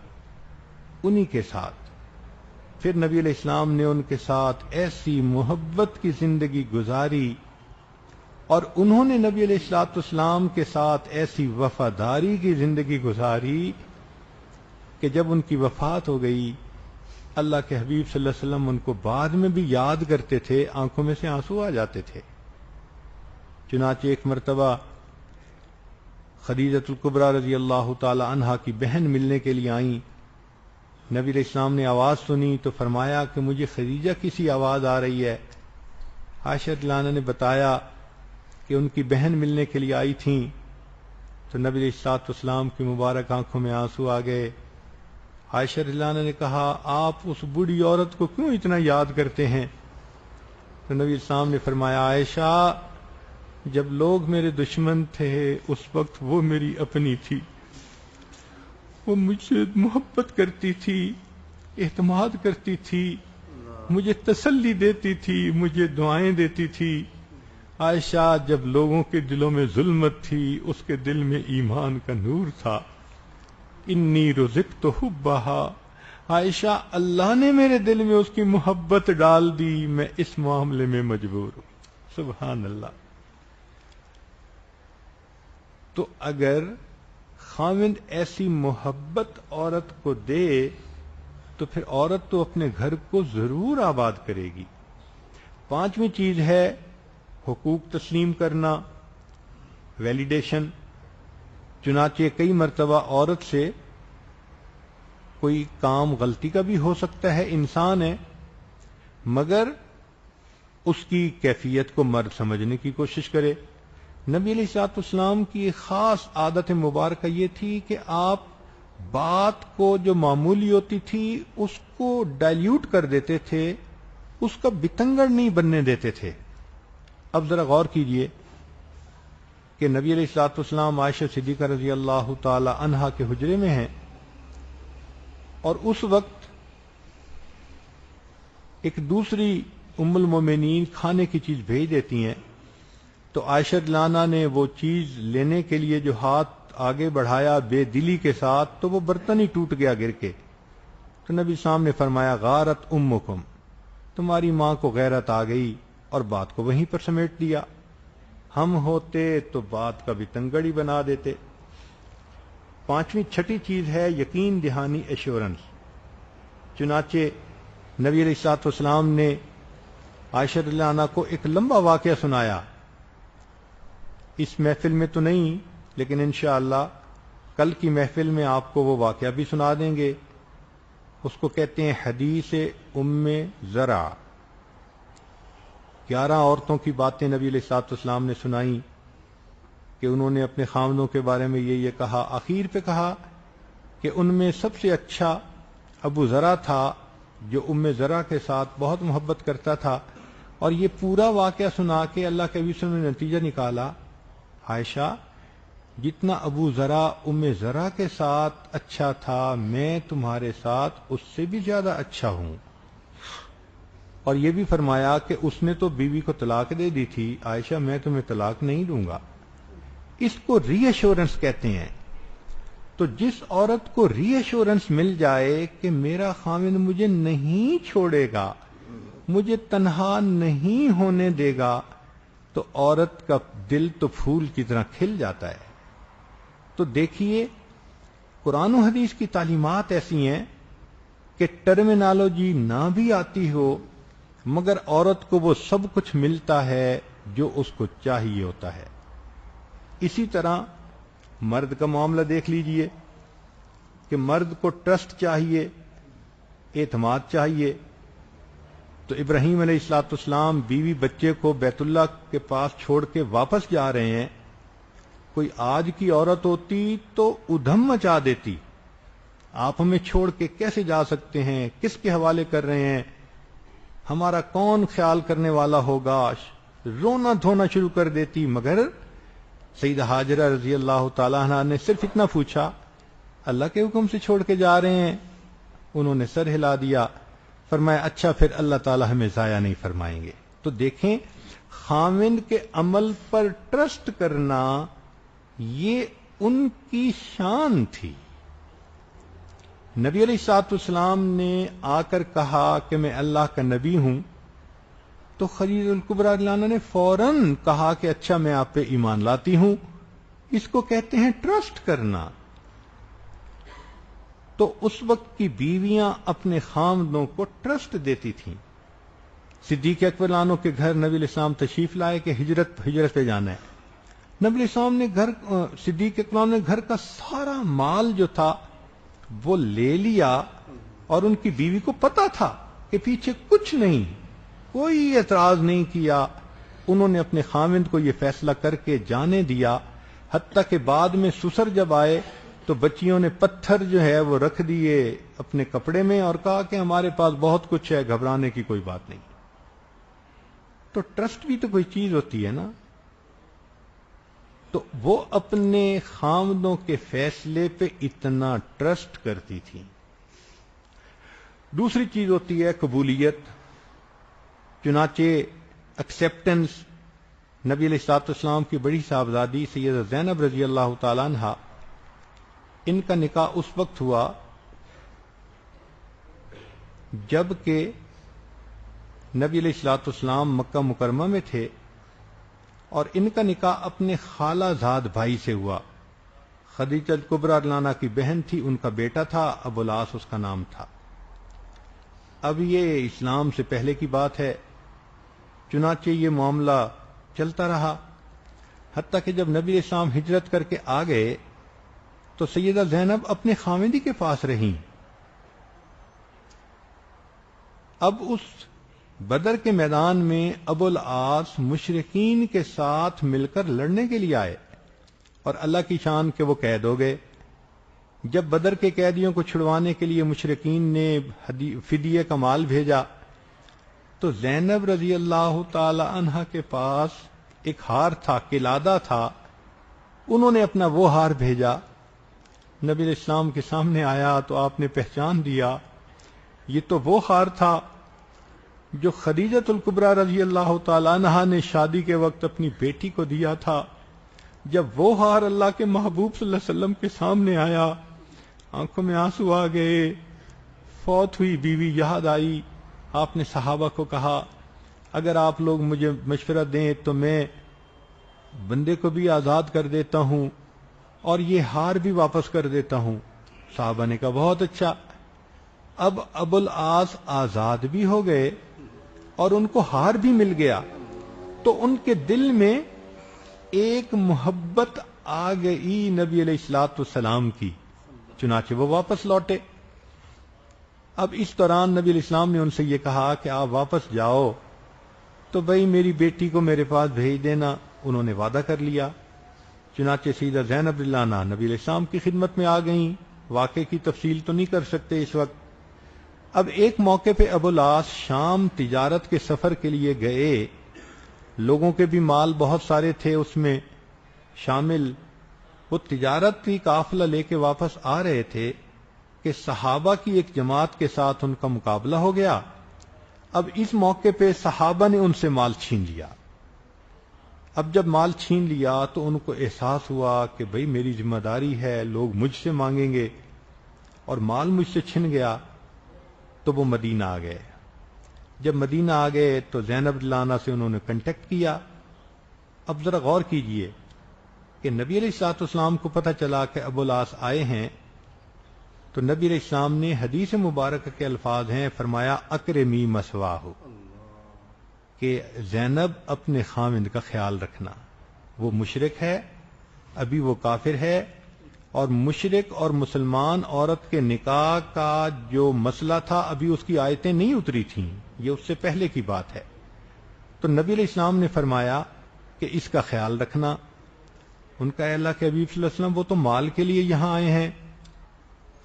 انہی کے ساتھ. پھر نبی علیہ السلام نے ان کے ساتھ ایسی محبت کی زندگی گزاری اور انہوں نے نبی علیہ الصلوۃ والسلام کے ساتھ ایسی وفاداری کی زندگی گزاری کہ جب ان کی وفات ہو گئی اللہ کے حبیب صلی اللہ علیہ وسلم ان کو بعد میں بھی یاد کرتے تھے, آنکھوں میں سے آنسو آ جاتے تھے. چنانچہ ایک مرتبہ خدیجۃ الکبریٰ رضی اللہ تعالی عنہا کی بہن ملنے کے لیے آئیں. نبی علیہ السلام نے آواز سنی تو فرمایا کہ مجھے خدیجہ کی سی آواز آ رہی ہے. عائشہ رضی اللہ عنہا نے بتایا کہ ان کی بہن ملنے کے لیے آئی تھیں تو نبی علیہ الصلوۃ والسلام کی مبارک آنکھوں میں آنسو آ گئے. عائشہ رضی اللہ عنہا نے کہا آپ اس بوڑھی عورت کو کیوں اتنا یاد کرتے ہیں؟ تو نبی السلام نے فرمایا عائشہ جب لوگ میرے دشمن تھے اس وقت وہ میری اپنی تھی, وہ مجھ سے محبت کرتی تھی, اعتماد کرتی تھی, مجھے تسلی دیتی تھی, مجھے دعائیں دیتی تھی. عائشہ جب لوگوں کے دلوں میں ظلمت تھی اس کے دل میں ایمان کا نور تھا. انی رزقت حبھا, عائشہ اللہ نے میرے دل میں اس کی محبت ڈال دی, میں اس معاملے میں مجبور ہوں. سبحان اللہ. تو اگر خاوند ایسی محبت عورت کو دے تو پھر عورت تو اپنے گھر کو ضرور آباد کرے گی. 5ویں چیز ہے حقوق تسلیم کرنا, ویلیڈیشن. چنانچہ کئی مرتبہ عورت سے کوئی کام غلطی کا بھی ہو سکتا ہے, انسان ہے, مگر اس کی کیفیت کو مرد سمجھنے کی کوشش کرے. نبی علیہ الصلوۃ والسلام کی ایک خاص عادت مبارکہ یہ تھی کہ آپ بات کو جو معمولی ہوتی تھی اس کو ڈائلیوٹ کر دیتے تھے, اس کا بتنگڑ نہیں بننے دیتے تھے. اب ذرا غور کیجئے کہ نبی علیہ الصلوۃ والسلام عائشہ صدیقہ رضی اللہ تعالی عنہا کے حجرے میں ہیں اور اس وقت ایک دوسری ام المومنین کھانے کی چیز بھیج دیتی ہیں تو عائشہ رضی اللہ عنہا نے وہ چیز لینے کے لیے جو ہاتھ آگے بڑھایا بے دلی کے ساتھ تو وہ برتن ہی ٹوٹ گیا گر کے. تو نبی صاحب نے فرمایا غارت امکم, تمہاری ماں کو غیرت آ گئی, اور بات کو وہیں پر سمیٹ دیا. ہم ہوتے تو بات کا بھی تنگڑی بنا دیتے. 5ویں چھٹی چیز ہے یقین دہانی, ایشورنس. چنانچہ نبی علیہ الصلوۃ والسلام نے عائشہ رضی اللہ عنہا کو ایک لمبا واقعہ سنایا. اس محفل میں تو نہیں لیکن انشاءاللہ کل کی محفل میں آپ کو وہ واقعہ بھی سنا دیں گے. اس کو کہتے ہیں حدیث ام زرع. 11 عورتوں کی باتیں نبی علیہ الصلوۃ والسلام نے سنائیں. کہ انہوں نے اپنے خامدوں کے بارے میں یہ کہا. آخر پہ کہا کہ ان میں سب سے اچھا ابو ذرا تھا جو ام ذرا کے ساتھ بہت محبت کرتا تھا. اور یہ پورا واقعہ سنا کے اللہ کے نبی صلی اللہ علیہ وسلم نے نتیجہ نکالا، عائشہ جتنا ابو ذرا ام ذرا کے ساتھ اچھا تھا میں تمہارے ساتھ اس سے بھی زیادہ اچھا ہوں. اور یہ بھی فرمایا کہ اس نے تو بیوی کو طلاق دے دی تھی، عائشہ میں تمہیں طلاق نہیں دوں گا. اس کو ری ایشورنس کہتے ہیں. تو جس عورت کو ری ایشورنس مل جائے کہ میرا خاوند مجھے نہیں چھوڑے گا، مجھے تنہا نہیں ہونے دے گا، تو عورت کا دل تو پھول کی طرح کھل جاتا ہے. تو دیکھیے قرآن و حدیث کی تعلیمات ایسی ہیں کہ ٹرمینالوجی نہ بھی آتی ہو مگر عورت کو وہ سب کچھ ملتا ہے جو اس کو چاہیے ہوتا ہے. اسی طرح مرد کا معاملہ دیکھ لیجئے کہ مرد کو ٹرسٹ چاہیے، اعتماد چاہیے. تو ابراہیم علیہ الصلوۃ والسلام بیوی بچے کو بیت اللہ کے پاس چھوڑ کے واپس جا رہے ہیں. کوئی آج کی عورت ہوتی تو ادھم مچا دیتی، آپ ہمیں چھوڑ کے کیسے جا سکتے ہیں، کس کے حوالے کر رہے ہیں، ہمارا کون خیال کرنے والا ہوگا، رونا دھونا شروع کر دیتی. مگر سیدہ ہاجرہ رضی اللہ تعالیٰ عنہ نے صرف اتنا پوچھا، اللہ کے حکم سے چھوڑ کے جا رہے ہیں؟ انہوں نے سر ہلا دیا، فرمایا اچھا پھر اللہ تعالیٰ ہمیں ضائع نہیں فرمائیں گے. تو دیکھیں خاوند کے عمل پر ٹرسٹ کرنا یہ ان کی شان تھی. نبی علیہ الصلوۃ والسلام نے آ کر کہا کہ میں اللہ کا نبی ہوں تو خدیجہ الکبریٰ رضی اللہ عنہا نے فوراً کہا کہ اچھا میں آپ پہ ایمان لاتی ہوں. اس کو کہتے ہیں ٹرسٹ کرنا. تو اس وقت کی بیویاں اپنے خامدوں کو ٹرسٹ دیتی تھیں. صدیق اکبر عنہ کے گھر نبی علیہ السلام تشریف لائے کہ ہجرت پہ جانا ہے. نبی علیہ السلام نے صدیق اکبر نے گھر کا سارا مال جو تھا وہ لے لیا اور ان کی بیوی کو پتا تھا کہ پیچھے کچھ نہیں، کوئی اعتراض نہیں کیا. انہوں نے اپنے خاوند کو یہ فیصلہ کر کے جانے دیا. حتیٰ کہ بعد میں سسر جب آئے تو بچیوں نے پتھر جو ہے وہ رکھ دیے اپنے کپڑے میں اور کہا کہ ہمارے پاس بہت کچھ ہے، گھبرانے کی کوئی بات نہیں. تو ٹرسٹ بھی تو کوئی چیز ہوتی ہے نا. تو وہ اپنے خامدوں کے فیصلے پہ اتنا ٹرسٹ کرتی تھی. دوسری چیز ہوتی ہے قبولیت. چنانچہ ایکسیپٹنس. نبی علیہ الصلوۃ والسلام کی بڑی صاحبزادی سیدہ زینب رضی اللہ تعالیٰ عنہا، ان کا نکاح اس وقت ہوا جب کہ نبی علیہ الصلوۃ والسلام مکہ مکرمہ میں تھے اور ان کا نکاح اپنے خالہ زاد بھائی سے ہوا. خدیجہ الکبریٰ رضی اللہ عنہا کی بہن تھی، ان کا بیٹا تھا، ابو العاص اس کا نام تھا. اب یہ اسلام سے پہلے کی بات ہے. چنانچہ یہ معاملہ چلتا رہا حتیٰ کہ جب نبی علیہ السلام ہجرت کر کے آ گئے تو سیدہ زینب اپنے خاوندی کے پاس رہیں. اب اس بدر کے میدان میں ابو العاص مشرکین کے ساتھ مل کر لڑنے کے لیے آئے اور اللہ کی شان کہ وہ قید ہو گئے. جب بدر کے قیدیوں کو چھڑوانے کے لیے مشرکین نے فدیے کا مال بھیجا تو زینب رضی اللہ تعالی عنہا کے پاس ایک ہار تھا، قلادہ تھا. انہوں نے اپنا وہ ہار بھیجا. نبی علیہ السلام کے سامنے آیا تو آپ نے پہچان دیا یہ تو وہ ہار تھا جو خدیجہ الکبریٰ رضی اللہ تعالی عنہا نے شادی کے وقت اپنی بیٹی کو دیا تھا. جب وہ ہار اللہ کے محبوب صلی اللہ علیہ وسلم کے سامنے آیا آنکھوں میں آنسو آ گئے. فوت ہوئی بیوی یاد آئی. آپ نے صحابہ کو کہا اگر آپ لوگ مجھے مشورہ دیں تو میں بندے کو بھی آزاد کر دیتا ہوں اور یہ ہار بھی واپس کر دیتا ہوں. صحابہ نے کہا بہت اچھا. اب ابو العاص آزاد بھی ہو گئے اور ان کو ہار بھی مل گیا تو ان کے دل میں ایک محبت آ گئی نبی علیہ الصلوۃ والسلام کی. چنانچہ وہ واپس لوٹے. اب اس دوران نبی علیہ السلام نے ان سے یہ کہا کہ آپ واپس جاؤ تو بھئی میری بیٹی کو میرے پاس بھیج دینا. انہوں نے وعدہ کر لیا. چنانچہ سیدہ زینب رضی اللہ عنہا نبی علیہ السلام کی خدمت میں آ گئیں. واقعے کی تفصیل تو نہیں کر سکتے اس وقت. اب ایک موقع پہ ابو العاص شام تجارت کے سفر کے لیے گئے. لوگوں کے بھی مال بہت سارے تھے اس میں شامل. وہ تجارت کی قافلہ لے کے واپس آ رہے تھے کہ صحابہ کی ایک جماعت کے ساتھ ان کا مقابلہ ہو گیا. اب اس موقع پہ صحابہ نے ان سے مال چھین لیا. اب جب مال چھین لیا تو ان کو احساس ہوا کہ بھئی میری ذمہ داری ہے, لوگ مجھ سے مانگیں گے, اور مال مجھ سے چھن گیا. تو وہ مدینہ آ گئے. جب مدینہ آ گئے تو زینب رضی اللہ عنہا سے انہوں نے کنٹیکٹ کیا. اب ذرا غور کیجئے کہ نبی علیہ الصلوۃ والسلام کو پتہ چلا کہ ابو العاص آئے ہیں, تو نبی علیہ السلام نے حدیث مبارکہ کے الفاظ ہیں, فرمایا اکرمی مثواہ, کہ زینب اپنے خاوند کا خیال رکھنا. وہ مشرک ہے, ابھی وہ کافر ہے, اور مشرک اور مسلمان عورت کے نکاح کا جو مسئلہ تھا ابھی اس کی آیتیں نہیں اتری تھیں, یہ اس سے پہلے کی بات ہے. تو نبی علیہ السلام نے فرمایا کہ اس کا خیال رکھنا. ان کا اللہ کے حبیب صلی اللہ علیہ وسلم وہ تو مال کے لیے یہاں آئے ہیں.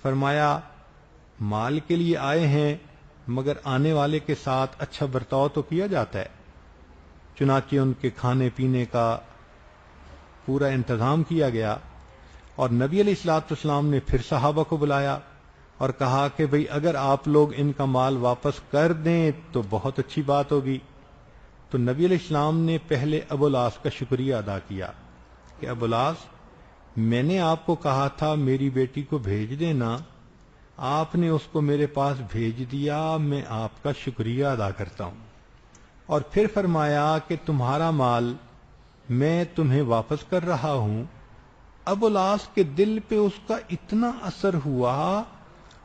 فرمایا مال کے لیے آئے ہیں مگر آنے والے کے ساتھ اچھا برتاؤ تو کیا جاتا ہے. چنانچہ ان کے کھانے پینے کا پورا انتظام کیا گیا, اور نبی علیہ الصلوۃ والسلام نے پھر صحابہ کو بلایا اور کہا کہ بھئی اگر آپ لوگ ان کا مال واپس کر دیں تو بہت اچھی بات ہوگی. تو نبی علیہ السلام نے پہلے ابو العاص کا شکریہ ادا کیا کہ ابو العاص, میں نے آپ کو کہا تھا میری بیٹی کو بھیج دینا, آپ نے اس کو میرے پاس بھیج دیا, میں آپ کا شکریہ ادا کرتا ہوں. اور پھر فرمایا کہ تمہارا مال میں تمہیں واپس کر رہا ہوں. ابو العاص کے دل پہ اس کا اتنا اثر ہوا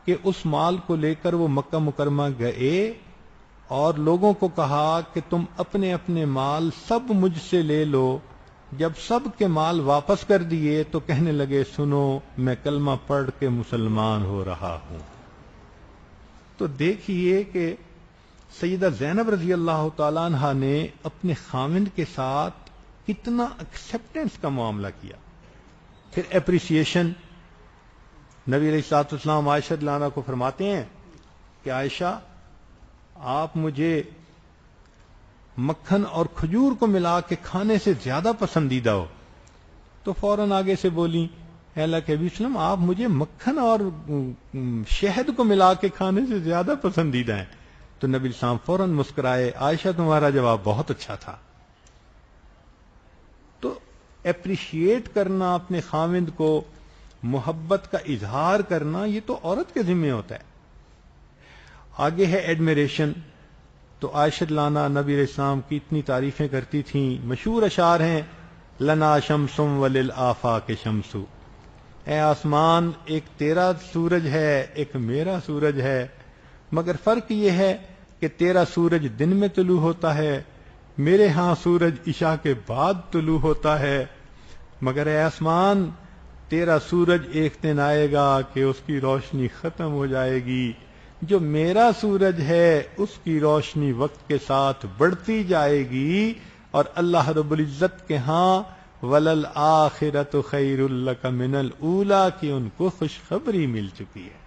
کہ اس مال کو لے کر وہ مکہ مکرمہ گئے اور لوگوں کو کہا کہ تم اپنے اپنے مال سب مجھ سے لے لو. جب سب کے مال واپس کر دیے تو کہنے لگے سنو میں کلمہ پڑھ کے مسلمان ہو رہا ہوں. تو دیکھیے کہ سیدہ زینب رضی اللہ تعالیٰ عنہا نے اپنے خاوند کے ساتھ کتنا ایکسیپٹنس کا معاملہ کیا. پھر اپریسیشن. نبی علیہ الصلوۃ والسلام عائشہ رضی اللہ عنہا کو فرماتے ہیں کہ عائشہ آپ مجھے مکھن اور کھجور کو ملا کے کھانے سے زیادہ پسندیدہ ہو. تو فوراً آگے سے بولی اے اللہ کے حبیب صلی اللہ علیہ وسلم آپ مجھے مکھن اور شہد کو ملا کے کھانے سے زیادہ پسندیدہ ہیں. تو نبی علیہ السلام فوراً مسکرائے, عائشہ تمہارا جواب بہت اچھا تھا. تو اپریشیٹ کرنا اپنے خاوند کو, محبت کا اظہار کرنا, یہ تو عورت کے ذمہ ہوتا ہے. آگے ہے ایڈمیریشن. تو عائشہ رضی اللہ عنہا نبی علیہ السلام کی اتنی تعریفیں کرتی تھیں. مشہور اشعار ہیں لنا شمسم وللآفاق شمس, اے آسمان ایک تیرا سورج ہے ایک میرا سورج ہے, مگر فرق یہ ہے کہ تیرا سورج دن میں طلوع ہوتا ہے, میرے ہاں سورج عشاء کے بعد طلوع ہوتا ہے. مگر اے آسمان تیرا سورج ایک دن آئے گا کہ اس کی روشنی ختم ہو جائے گی, جو میرا سورج ہے اس کی روشنی وقت کے ساتھ بڑھتی جائے گی, اور اللہ رب العزت کے ہاں وَلَلْآخِرَةُ خَيْرٌ لَكَ مِنَ الْأُولَىٰ کی ان کو خوشخبری مل چکی ہے.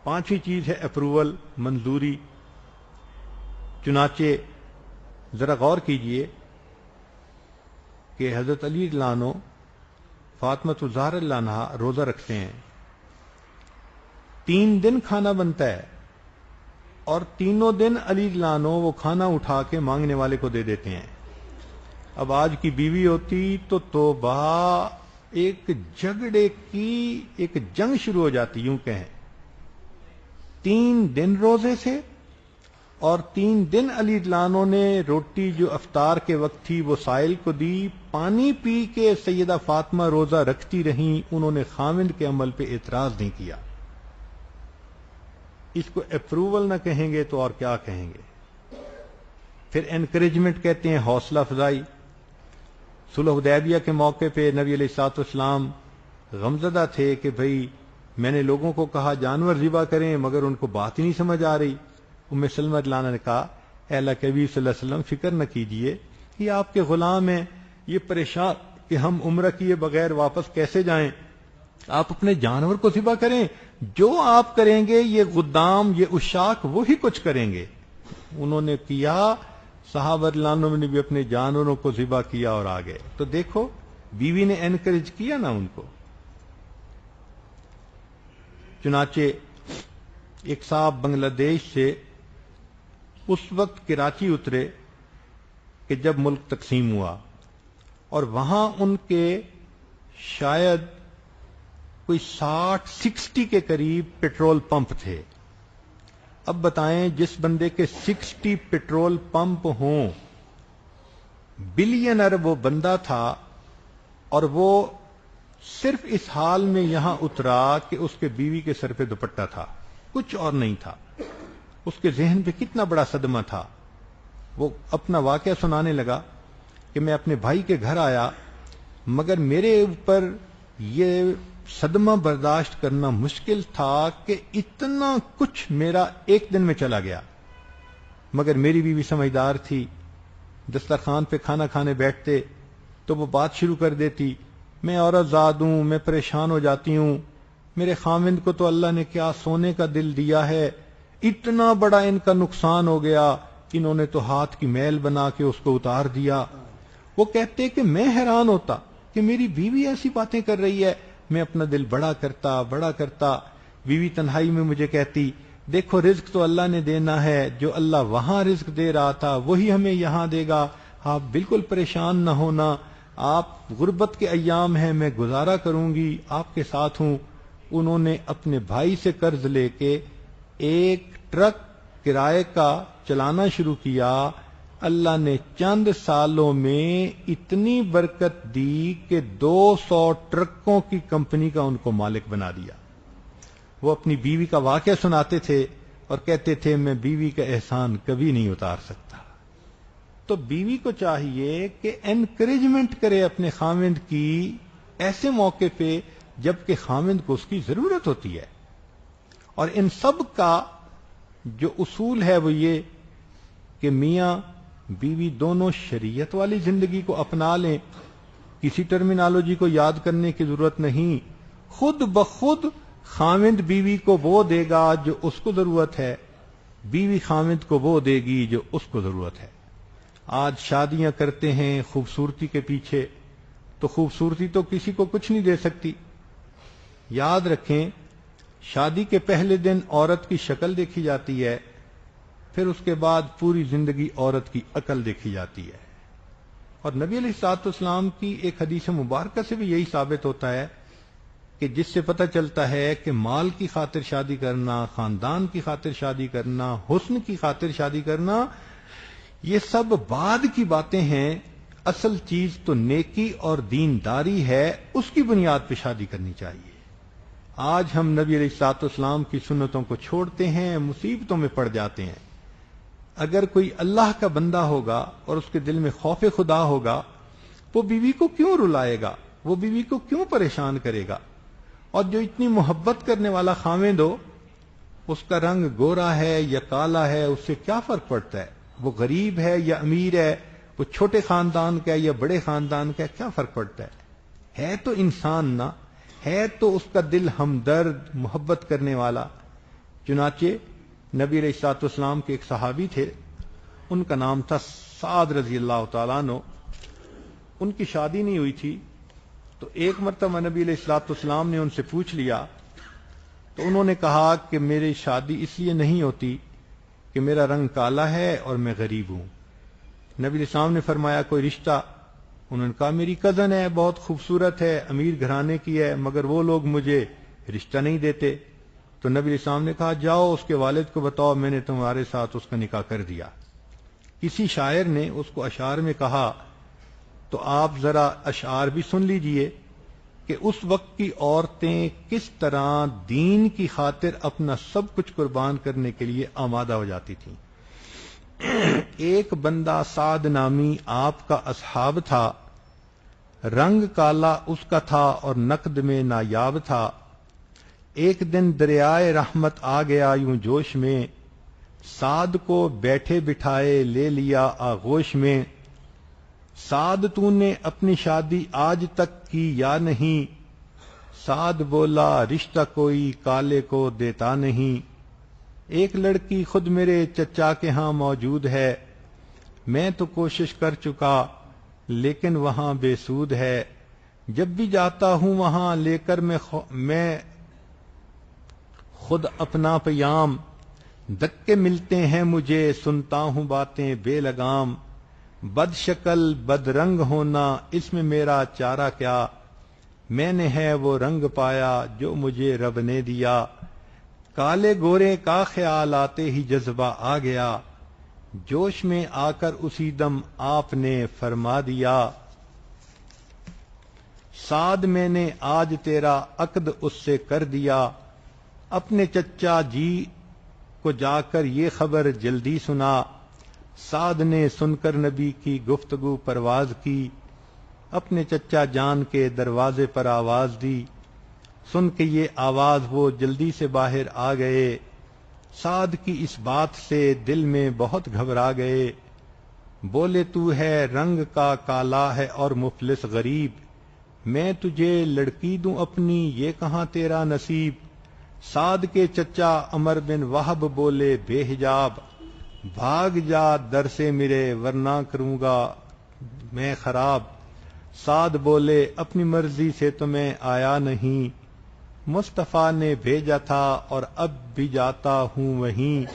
پانچویں چیز ہے اپروول, منظوری. چنانچہ ذرا غور کیجئے کہ حضرت علی رضی اللہ عنہ فاطمہ الزہرا رضی اللہ عنہا روزہ رکھتے ہیں, 3 دن کھانا بنتا ہے, اور تینوں دن علی رضی اللہ عنہ وہ کھانا اٹھا کے مانگنے والے کو دے دیتے ہیں. اب آج کی بیوی ہوتی تو توبہ, ایک جھگڑے کی ایک جنگ شروع ہو جاتی. یوں کہیں 3 دن روزے سے, اور 3 دن علی رضی اللہ عنہ نے روٹی جو افطار کے وقت تھی وہ سائل کو دی, پانی پی کے سیدہ فاطمہ روزہ رکھتی رہیں. انہوں نے خاوند کے عمل پہ اعتراض نہیں کیا. اس کو اپروول نہ کہیں گے تو اور کیا کہیں گے. پھر انکریجمنٹ کہتے ہیں, حوصلہ افزائی. صلح حدیبیہ کے موقع پہ نبی علیہ الصلوۃ والسلام غمزدہ تھے کہ بھئی میں نے لوگوں کو کہا جانور ذبح کریں, مگر ان کو بات ہی نہیں سمجھ آ رہی. ام سلمہ رضی اللہ عنہا نے کہا اے اللہ کے نبی صلی اللہ علیہ وسلم فکر نہ کیجئے، یہ آپ کے غلام ہیں، یہ پریشان کہ ہم عمرہ کیے بغیر واپس کیسے جائیں، آپ اپنے جانور کو ذبح کریں، جو آپ کریں گے یہ غدام، یہ عشاق وہی کچھ کریں گے۔ انہوں نے کیا، صحابہ رضی اللہ عنہم نے بھی اپنے جانوروں کو ذبح کیا اور آ گئے۔ تو دیکھو بیوی نے انکریج کیا نا ان کو۔ چنانچہ ایک صاحب بنگلہ دیش سے اس وقت کراچی اترے کہ جب ملک تقسیم ہوا، اور وہاں ان کے شاید کوئی 60 کے قریب پیٹرول پمپ تھے۔ اب بتائیں جس بندے کے 60 پیٹرول پمپ ہوں، بلینر وہ بندہ تھا، اور وہ صرف اس حال میں یہاں اترا کہ اس کے بیوی کے سر پہ دوپٹہ تھا، کچھ اور نہیں تھا۔ اس کے ذہن پہ کتنا بڑا صدمہ تھا۔ وہ اپنا واقعہ سنانے لگا کہ میں اپنے بھائی کے گھر آیا، مگر میرے اوپر یہ صدمہ برداشت کرنا مشکل تھا کہ اتنا کچھ میرا ایک دن میں چلا گیا، مگر میری بیوی سمجھدار تھی۔ دسترخوان پہ کھانا کھانے بیٹھتے تو وہ بات شروع کر دیتی، میں عورت زاد ہوں، میں پریشان ہو جاتی ہوں، میرے خاوند کو تو اللہ نے کیا سونے کا دل دیا ہے، اتنا بڑا ان کا نقصان ہو گیا، انہوں نے تو ہاتھ کی میل بنا کے اس کو اتار دیا۔ وہ کہتے کہ میں حیران ہوتا کہ میری بیوی ایسی باتیں کر رہی ہے، میں اپنا دل بڑا کرتا۔ بیوی تنہائی میں مجھے کہتی، دیکھو رزق تو اللہ نے دینا ہے، جو اللہ وہاں رزق دے رہا تھا وہی ہمیں یہاں دے گا، آپ بالکل پریشان نہ ہونا، آپ غربت کے ایام ہیں، میں گزارا کروں گی، آپ کے ساتھ ہوں۔ انہوں نے اپنے بھائی سے قرض لے کے ایک ٹرک کرائے کا چلانا شروع کیا۔ اللہ نے چند سالوں میں اتنی برکت دی کہ 200 ٹرکوں کی کمپنی کا ان کو مالک بنا دیا۔ وہ اپنی بیوی کا واقعہ سناتے تھے اور کہتے تھے میں بیوی کا احسان کبھی نہیں اتار سکتا۔ تو بیوی کو چاہیے کہ انکریجمنٹ کرے اپنے خاوند کی ایسے موقع پہ جبکہ خاوند کو اس کی ضرورت ہوتی ہے۔ اور ان سب کا جو اصول ہے وہ یہ کہ میاں بیوی دونوں شریعت والی زندگی کو اپنا لیں، کسی ٹرمینالوجی کو یاد کرنے کی ضرورت نہیں، خود بخود خاوند بیوی کو وہ دے گا جو اس کو ضرورت ہے، بیوی خاوند کو وہ دے گی جو اس کو ضرورت ہے۔ آج شادیاں کرتے ہیں خوبصورتی کے پیچھے، تو خوبصورتی تو کسی کو کچھ نہیں دے سکتی۔ یاد رکھیں شادی کے پہلے دن عورت کی شکل دیکھی جاتی ہے، پھر اس کے بعد پوری زندگی عورت کی عقل دیکھی جاتی ہے۔ اور نبی علیہ الصلوۃ والسلام کی ایک حدیث مبارکہ سے بھی یہی ثابت ہوتا ہے کہ جس سے پتہ چلتا ہے کہ مال کی خاطر شادی کرنا، خاندان کی خاطر شادی کرنا، حسن کی خاطر شادی کرنا، یہ سب بعد کی باتیں ہیں، اصل چیز تو نیکی اور دینداری ہے، اس کی بنیاد پہ شادی کرنی چاہیے۔ آج ہم نبی علیہ الصلوۃ والسلام کی سنتوں کو چھوڑتے ہیں، مصیبتوں میں پڑ جاتے ہیں۔ اگر کوئی اللہ کا بندہ ہوگا اور اس کے دل میں خوف خدا ہوگا، وہ بیوی کو کیوں رلائے گا، وہ بیوی کو کیوں پریشان کرے گا؟ اور جو اتنی محبت کرنے والا خاوند ہو، اس کا رنگ گورا ہے یا کالا ہے، اس سے کیا فرق پڑتا ہے؟ وہ غریب ہے یا امیر ہے، وہ چھوٹے خاندان کا ہے یا بڑے خاندان کا ہے، کیا فرق پڑتا ہے تو انسان نا، ہے تو اس کا دل ہمدرد، محبت کرنے والا۔ چنانچہ نبی علیہ الصلوۃ والسلام کے ایک صحابی تھے، ان کا نام تھا سعد رضی اللہ تعالیٰ عنہ۔ ان کی شادی نہیں ہوئی تھی، تو ایک مرتبہ نبی علیہ الصلوۃ والسلام نے ان سے پوچھ لیا، تو انہوں نے کہا کہ میری شادی اس لیے نہیں ہوتی کہ میرا رنگ کالا ہے اور میں غریب ہوں۔ نبی علیہ السلام نے فرمایا کوئی رشتہ؟ انہوں نے کہا میری کزن ہے، بہت خوبصورت ہے، امیر گھرانے کی ہے، مگر وہ لوگ مجھے رشتہ نہیں دیتے۔ تو نبی علیہ السلام نے کہا جاؤ اس کے والد کو بتاؤ میں نے تمہارے ساتھ اس کا نکاح کر دیا۔ کسی شاعر نے اس کو اشعار میں کہا، تو آپ ذرا اشعار بھی سن لیجئے کہ اس وقت کی عورتیں کس طرح دین کی خاطر اپنا سب کچھ قربان کرنے کے لیے آمادہ ہو جاتی تھیں۔ ایک بندہ سعد نامی آپ کا اصحاب تھا، رنگ کالا اس کا تھا اور نقد میں نایاب تھا۔ ایک دن دریائے رحمت آ گیا یوں جوش میں، سعد کو بیٹھے بٹھائے لے لیا آغوش میں، سعد تو نے اپنی شادی آج تک کی یا نہیں؟ سعد بولا رشتہ کوئی کالے کو دیتا نہیں، ایک لڑکی خود میرے چچا کے ہاں موجود ہے، میں تو کوشش کر چکا لیکن وہاں بے سود ہے، جب بھی جاتا ہوں وہاں لے کر میں خود اپنا پیام، دھکے ملتے ہیں مجھے سنتا ہوں باتیں بے لگام، بد شکل بد رنگ ہونا اس میں میرا چارہ کیا، میں نے ہے وہ رنگ پایا جو مجھے رب نے دیا، کالے گورے کا خیال آتے ہی جذبہ آ گیا، جوش میں آ کر اسی دم آپ نے فرما دیا، سعد میں نے آج تیرا عقد اس سے کر دیا، اپنے چچا جی کو جا کر یہ خبر جلدی سنا، سعد نے سن کر نبی کی گفتگو پرواز کی، اپنے چچا جان کے دروازے پر آواز دی، سن کے یہ آواز وہ جلدی سے باہر آ گئے، سعد کی اس بات سے دل میں بہت گھبرا گئے، بولے تو ہے رنگ کا کالا ہے اور مفلس غریب، میں تجھے لڑکی دوں اپنی یہ کہاں تیرا نصیب، سعد کے چچا عمر بن وہب بولے بے حجاب، بھاگ جا در سے میرے ورنہ کروں گا میں خراب، سعد بولے اپنی مرضی سے تو میں آیا نہیں، مصطفیٰ نے بھیجا تھا اور اب بھی جاتا ہوں وہیں،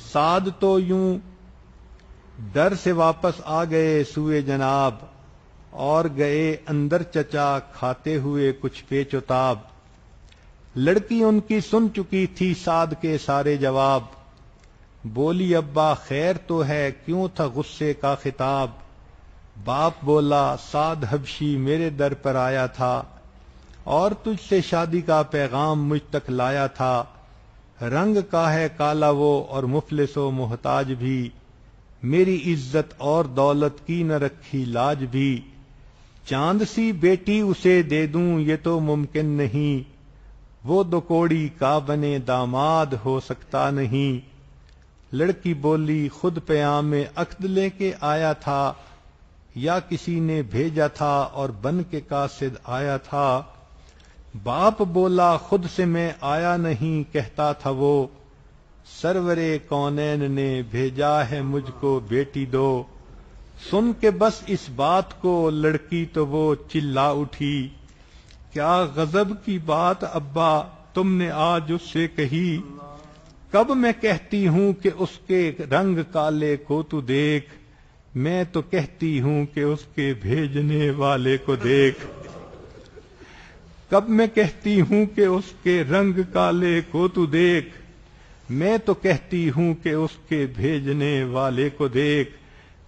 سعد تو یوں ڈر سے واپس آ گئے سوئے جناب، اور گئے اندر چچا کھاتے ہوئے کچھ پیچ و تاب، لڑکی ان کی سن چکی تھی سعد کے سارے جواب، بولی ابا خیر تو ہے کیوں تھا غصے کا خطاب، باپ بولا سعد حبشی میرے در پر آیا تھا اور تجھ سے شادی کا پیغام مجھ تک لایا تھا، رنگ کا ہے کالا وہ اور مفلس و محتاج بھی، میری عزت اور دولت کی نہ رکھی لاج بھی، چاند سی بیٹی اسے دے دوں یہ تو ممکن نہیں، وہ دو کوڑی کا بنے داماد ہو سکتا نہیں، لڑکی بولی خود پیام عقد لے کے آیا تھا یا کسی نے بھیجا تھا اور بن کے قاصد آیا تھا، باپ بولا خود سے میں آیا نہیں کہتا تھا وہ، سرور کونین نے بھیجا ہے مجھ کو بیٹی دو، سن کے بس اس بات کو لڑکی تو وہ چلا اٹھی، کیا غضب کی بات ابا تم نے آج اس سے کہی، کب میں کہتی ہوں کہ اس کے رنگ کالے کو تو دیکھ، میں تو کہتی ہوں کہ اس کے بھیجنے والے کو دیکھ، کب میں کہتی ہوں کہ اس کے رنگ کالے کو تو دیکھ، میں تو کہتی ہوں کہ اس کے بھیجنے والے کو دیکھ،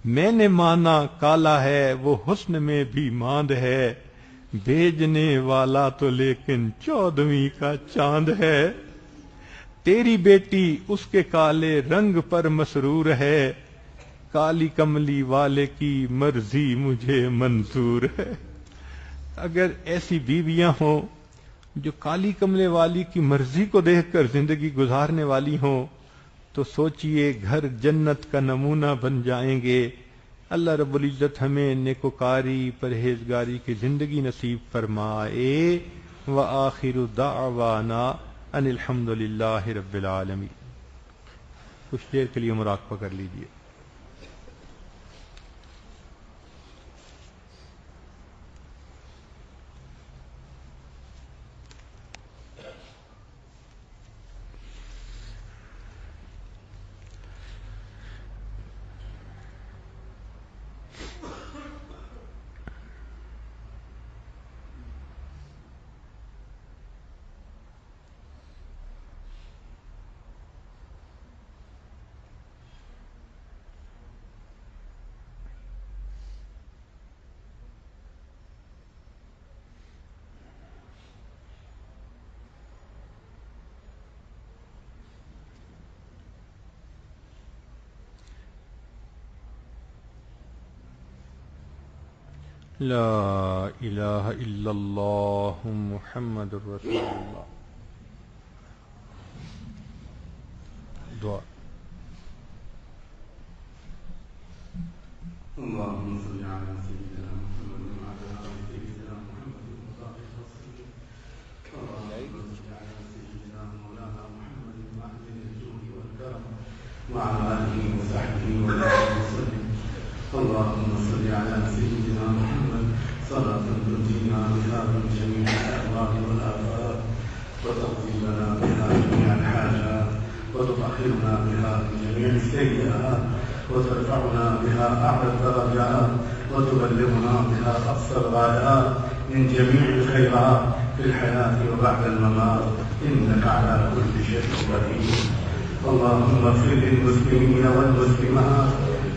میں نے مانا کالا ہے وہ حسن میں بھی ماند ہے، بھیجنے والا تو لیکن 14ویں کا چاند ہے، تیری بیٹی اس کے کالے رنگ پر مسرور ہے، کالی کملی والے کی مرضی مجھے منظور ہے، اگر ایسی بیویاں ہوں جو کالی کملے والی کی مرضی کو دیکھ کر زندگی گزارنے والی ہوں تو سوچئے گھر جنت کا نمونہ بن جائیں گے، اللہ رب العزت ہمیں نیکوکاری پرہیزگاری کی زندگی نصیب فرمائے، وآخر دعوانا ان الحمدللہ رب العالمین۔ کچھ دیر کے لیے مراقبہ کر لیجئے۔ لا الہ الا اللہ محمد رسول اللہ۔ دعا وتنجينا بها من جميع الأمراض والآفات وتقضي لنا بها جميع الحاجات وتطهرنا بها من جميع السيئات وترفعنا بها أعلى الدرجات وتبلغنا بها أقصى الغايات من جميع الخيرات في الحياة وبعد الممات إنك على كل شيء قدير. اللهم اغفر للمسلمين والمسلمات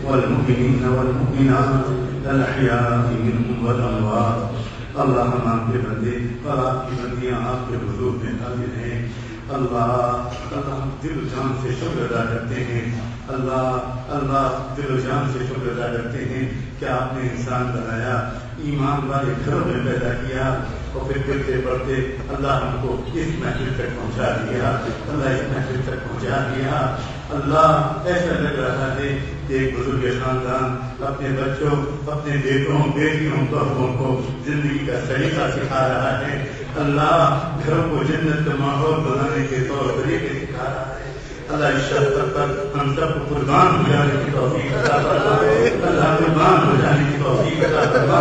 والمؤمنين والمؤمنات الأحياء منهم والأموات. اللهم آپ کے بندے اور آپ کی بندیاں آپ کے حضور میں حاضر ہیں. اللہ ہم دل و جان سے شکر ادا کرتے ہیں. اللہ دل و جان سے شکر ادا کرتے ہیں کہ آپ نے انسان بنایا, ایمان والے گھروں میں پیدا کیا اور پھر پڑھتے پڑھتے اللہ ہم کو اس محفل تک پہنچا دیا. اللہ اس محفل تک پہنچا دیا. اللہ ایسا لگ رہا ہے کہ ایک بزرگ خاندان اپنے بچوں, اپنے بیٹوں, بیٹیوں, بہوؤں کو زندگی کا طریقہ سکھا رہا ہے. اللہ گھروں کو جنت کا ماحول بنانے کے طور طریقے سکھا رہا ہے. اللہ اس شفقت پر ہم سب کو قربان ہو جانے کی توفیق عطا فرما. اللہ قربان ہو جانے کی توفیق عطا فرما.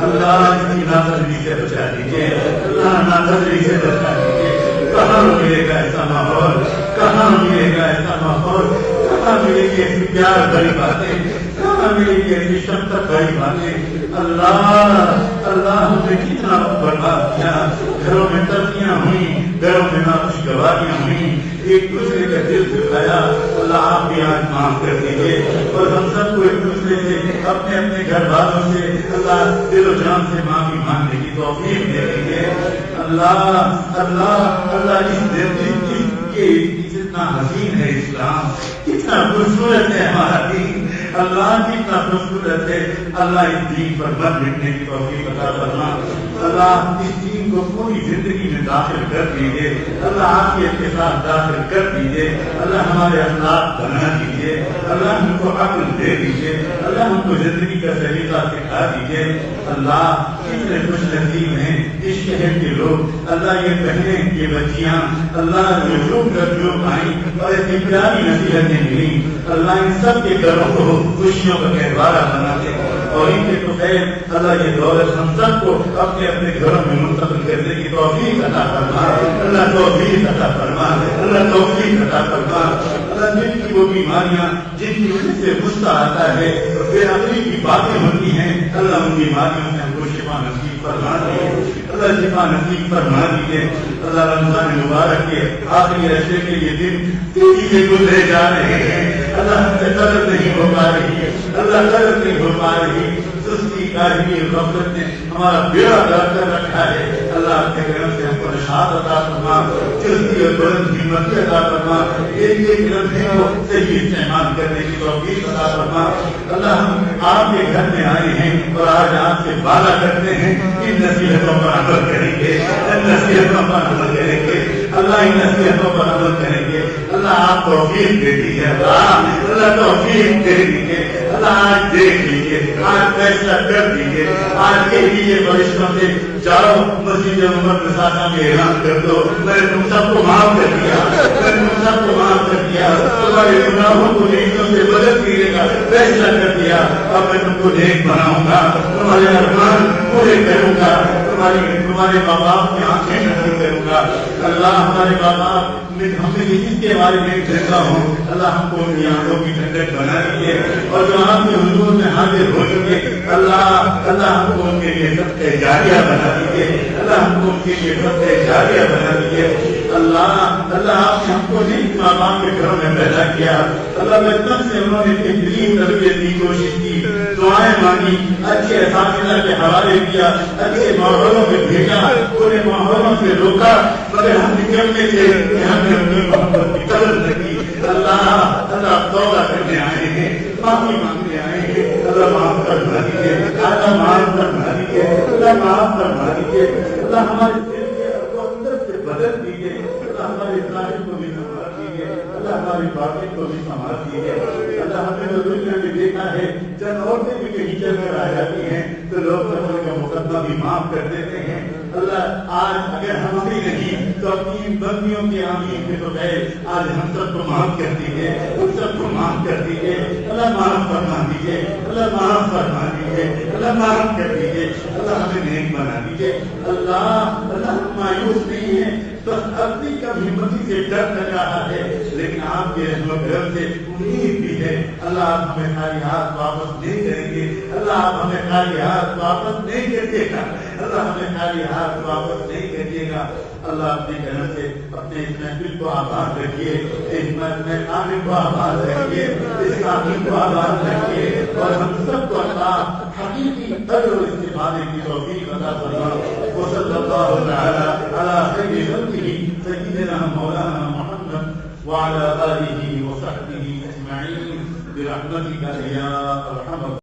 اللہ اس کی نافرمانی سے بچا دیجیے. اللہ نافرمانی سے بچا دیجیے. کہاں ملے گا ایسا ماحول, کہاں ملے گا ایسا ماحول, کہاں ملے گی ایسی پیار بھری باتیں, کہاں ملے گی ایسی شفقت بھری باتیں. اللہ ہم نے کتنا برباد کیا. گھروں میں تلخیاں ہوئیں, گھروں میں ناخوشگواریاں ہوئیں, ایک دوسرے کا دل دکھایا. اللہ آپ بھی آج معاف کر دیجیے اور ہم سب کو ایک دوسرے سے, اپنے اپنے گھر والوں سے اللہ دل و جان سے معافی مانگنے کی توفیق دے دیجیے. اللہ اس دل کے کتنا حسین ہے اسلام, کتنا خوبصورت ہے ہمارا دین. اللہ کتنا خوبصورت ہے. اللہ اس دین پر مت مٹنے کی توفیق عطا فرما. اللہ اس دین کو پوری زندگی میں داخل کر دیجیے. اللہ عافیت کے ساتھ داخل کر دیجیے. اللہ ہمارے اخلاق بنا دیجیے. اللہ ہم کو عقل دے دیجیے. اللہ ہم کو زندگی کا طریقہ سکھا دیجیے. اللہ کتنے خوش نصیب ہیں اس شہر کے لوگ. اللہ یہ بہنیں, یہ بچیاں, اللہ جو آئیں اور ایسی پیاری نصیحتیں ملی. اللہ ان سب کے گھروں کو خوشیوں کا گہوارہ بنا دے اور ان کے تو خیر اللہ یہ دولت ہم سب کو اپنے اپنے گھروں میں منتقل کرنے کی توفیق عطا فرما. اللہ توفیق عطا فرما. اللہ توفیق عطا فرما. اللہ جن کی وہ بیماریاں جن کی وجہ سے غصہ آتا ہے, بے عقلی کی باتیں ہوتی ہیں, اللہ ان بیماریوں سے ہم کو شفا نصیب فرما دیجیے. اللہ شفا نصیب فرما دیجیے. اللہ رمضان مبارک کے آخری عرصے کے یہ دن تیزی سے گزرے جا رہے ہیں. اللہ ہم سے قدر نہیں ہو پا رہی ہے. اللہ قدر نہیں ہو پا رہی. سستی کاہلی غفلت نے ہمارا بیڑا گرد کر رکھا ہے. اللہ اپنے کرم سے ہم کو نشاط عطا فرما, چستی اور بلند ہمت عطا فرما. ایک لمحے کو صحیح استعمال کرنے کی توفیق عطا فرما. اللہ ہم آپ کے گھر میں آئے ہیں اور آج آپ سے وعدہ کرتے ہیں ان نصیحتوں پر عمل کریں گے, ان نصیحتوں پر عمل کریں گے. اللہ ان نصیحتوں پر عمل کریں گے. اللہ آپ توفیق دے دیجیے. اللہ توفیق دے دیجیے. اللہ آج دیکھ لیجیے, آج فیصلہ کر دیجیے. آج کے لیے فرشتوں سے جاؤ مسجد عمر مساقہ میں اعلان کر دو, میں نے تم سب کو معاف کر دیا, میں نے تم سب کو معاف کر دیا. تمہارے گناہوں کو نیکیوں سے بدل دینے کا فیصلہ کر دیا. اب میں تم کو نیک بناؤں گا, تمہارے ارمان پورے کروں گا, تمہارے ماں باپ کی آنکھیں نرم کروں گا. اللہ ہمارے ماں باپ ہمیں جس کے بارے میں کہتا ہوں, اللہ ہم کو ان کی آنکھوں کی ٹھنڈک بنا دیجیے. اور جو آپ کے حضور میں حاضر ہو چکے, اللہ ہم کو ان کے لیے صدقہ جاریہ بنا دیجیے. اللہ ہم کو ان کے لیے صدقہ جاریہ بنا دیجیے. اللہ آپ نے ہم کو نیک ماں باپ کے گھروں میں پیدا کیا. اللہ بچپن سے انہوں نے بہترین تربیت کی کوشش کی, دعائیں مانگی, اچھے اساتذہ کے حوالے کیا, اچھے ماحولوں میں بھیجا, انہیں ماحولوں سے روکا, مگر ہم نکلنے سے ہم نے اپنی محبت کی قدر نہ کی. اللہ توبہ کرنے آئے ہیں, معافی مانگنے آئے ہیں. اللہ معاف فرما دیجیے. اللہ معاف فرما دیجیے. اللہ معاف فرما دیجیے. اللہ ہمارے دل کے اندر سے بدل دیجیے. اللہ ہمارے ظاہر کو بھی سنبھال دیجیے. اللہ ہماری باطن کو بھی سنبھال دیجیے. اللہ ہم نے دنیا میں دیکھا ہے چند عورتیں بھی کہیں چل کر آ جاتی ہیں تو لوگ ان کا مقدمہ بھی معاف کر دیتے ہیں. اللہ آج اگر ہم بھی نہیں تو اپنی بندیوں کے آمین کے بغیر آج ہم سب کو معاف کر دیجیے، ہم سب کو معاف کر دیجیے، اللہ معاف فرما دیجیے، اللہ معاف فرما دیجیے، اللہ معاف کر دیجیے، اللہ ہمیں نیک بنا دیجیے، اللہ ہم مایوس نہیں ہیں، بس اپنی کم ہمتی سے ڈر لگ رہا ہے، لیکن آپ کے رحم و کرم سے امید بھی ہے، اللہ آپ ہمیں خالی ہاتھ واپس نہیں کریں گے، اللہ آپ ہمیں خالی ہاتھ واپس نہیں کریے گا، اللہ ہمیں خالی ہاتھ واپس نہیں کریے گا، اللہ اپنے کرم سے اپنے اس محفل کو آباد رکھیے، اس محفل کو آباد رکھیے، اس کامل کو آباد رکھیے، اور ہم سب کو اللہ حقیقی قدر و استفادے کی توفیق عطا فرمائے۔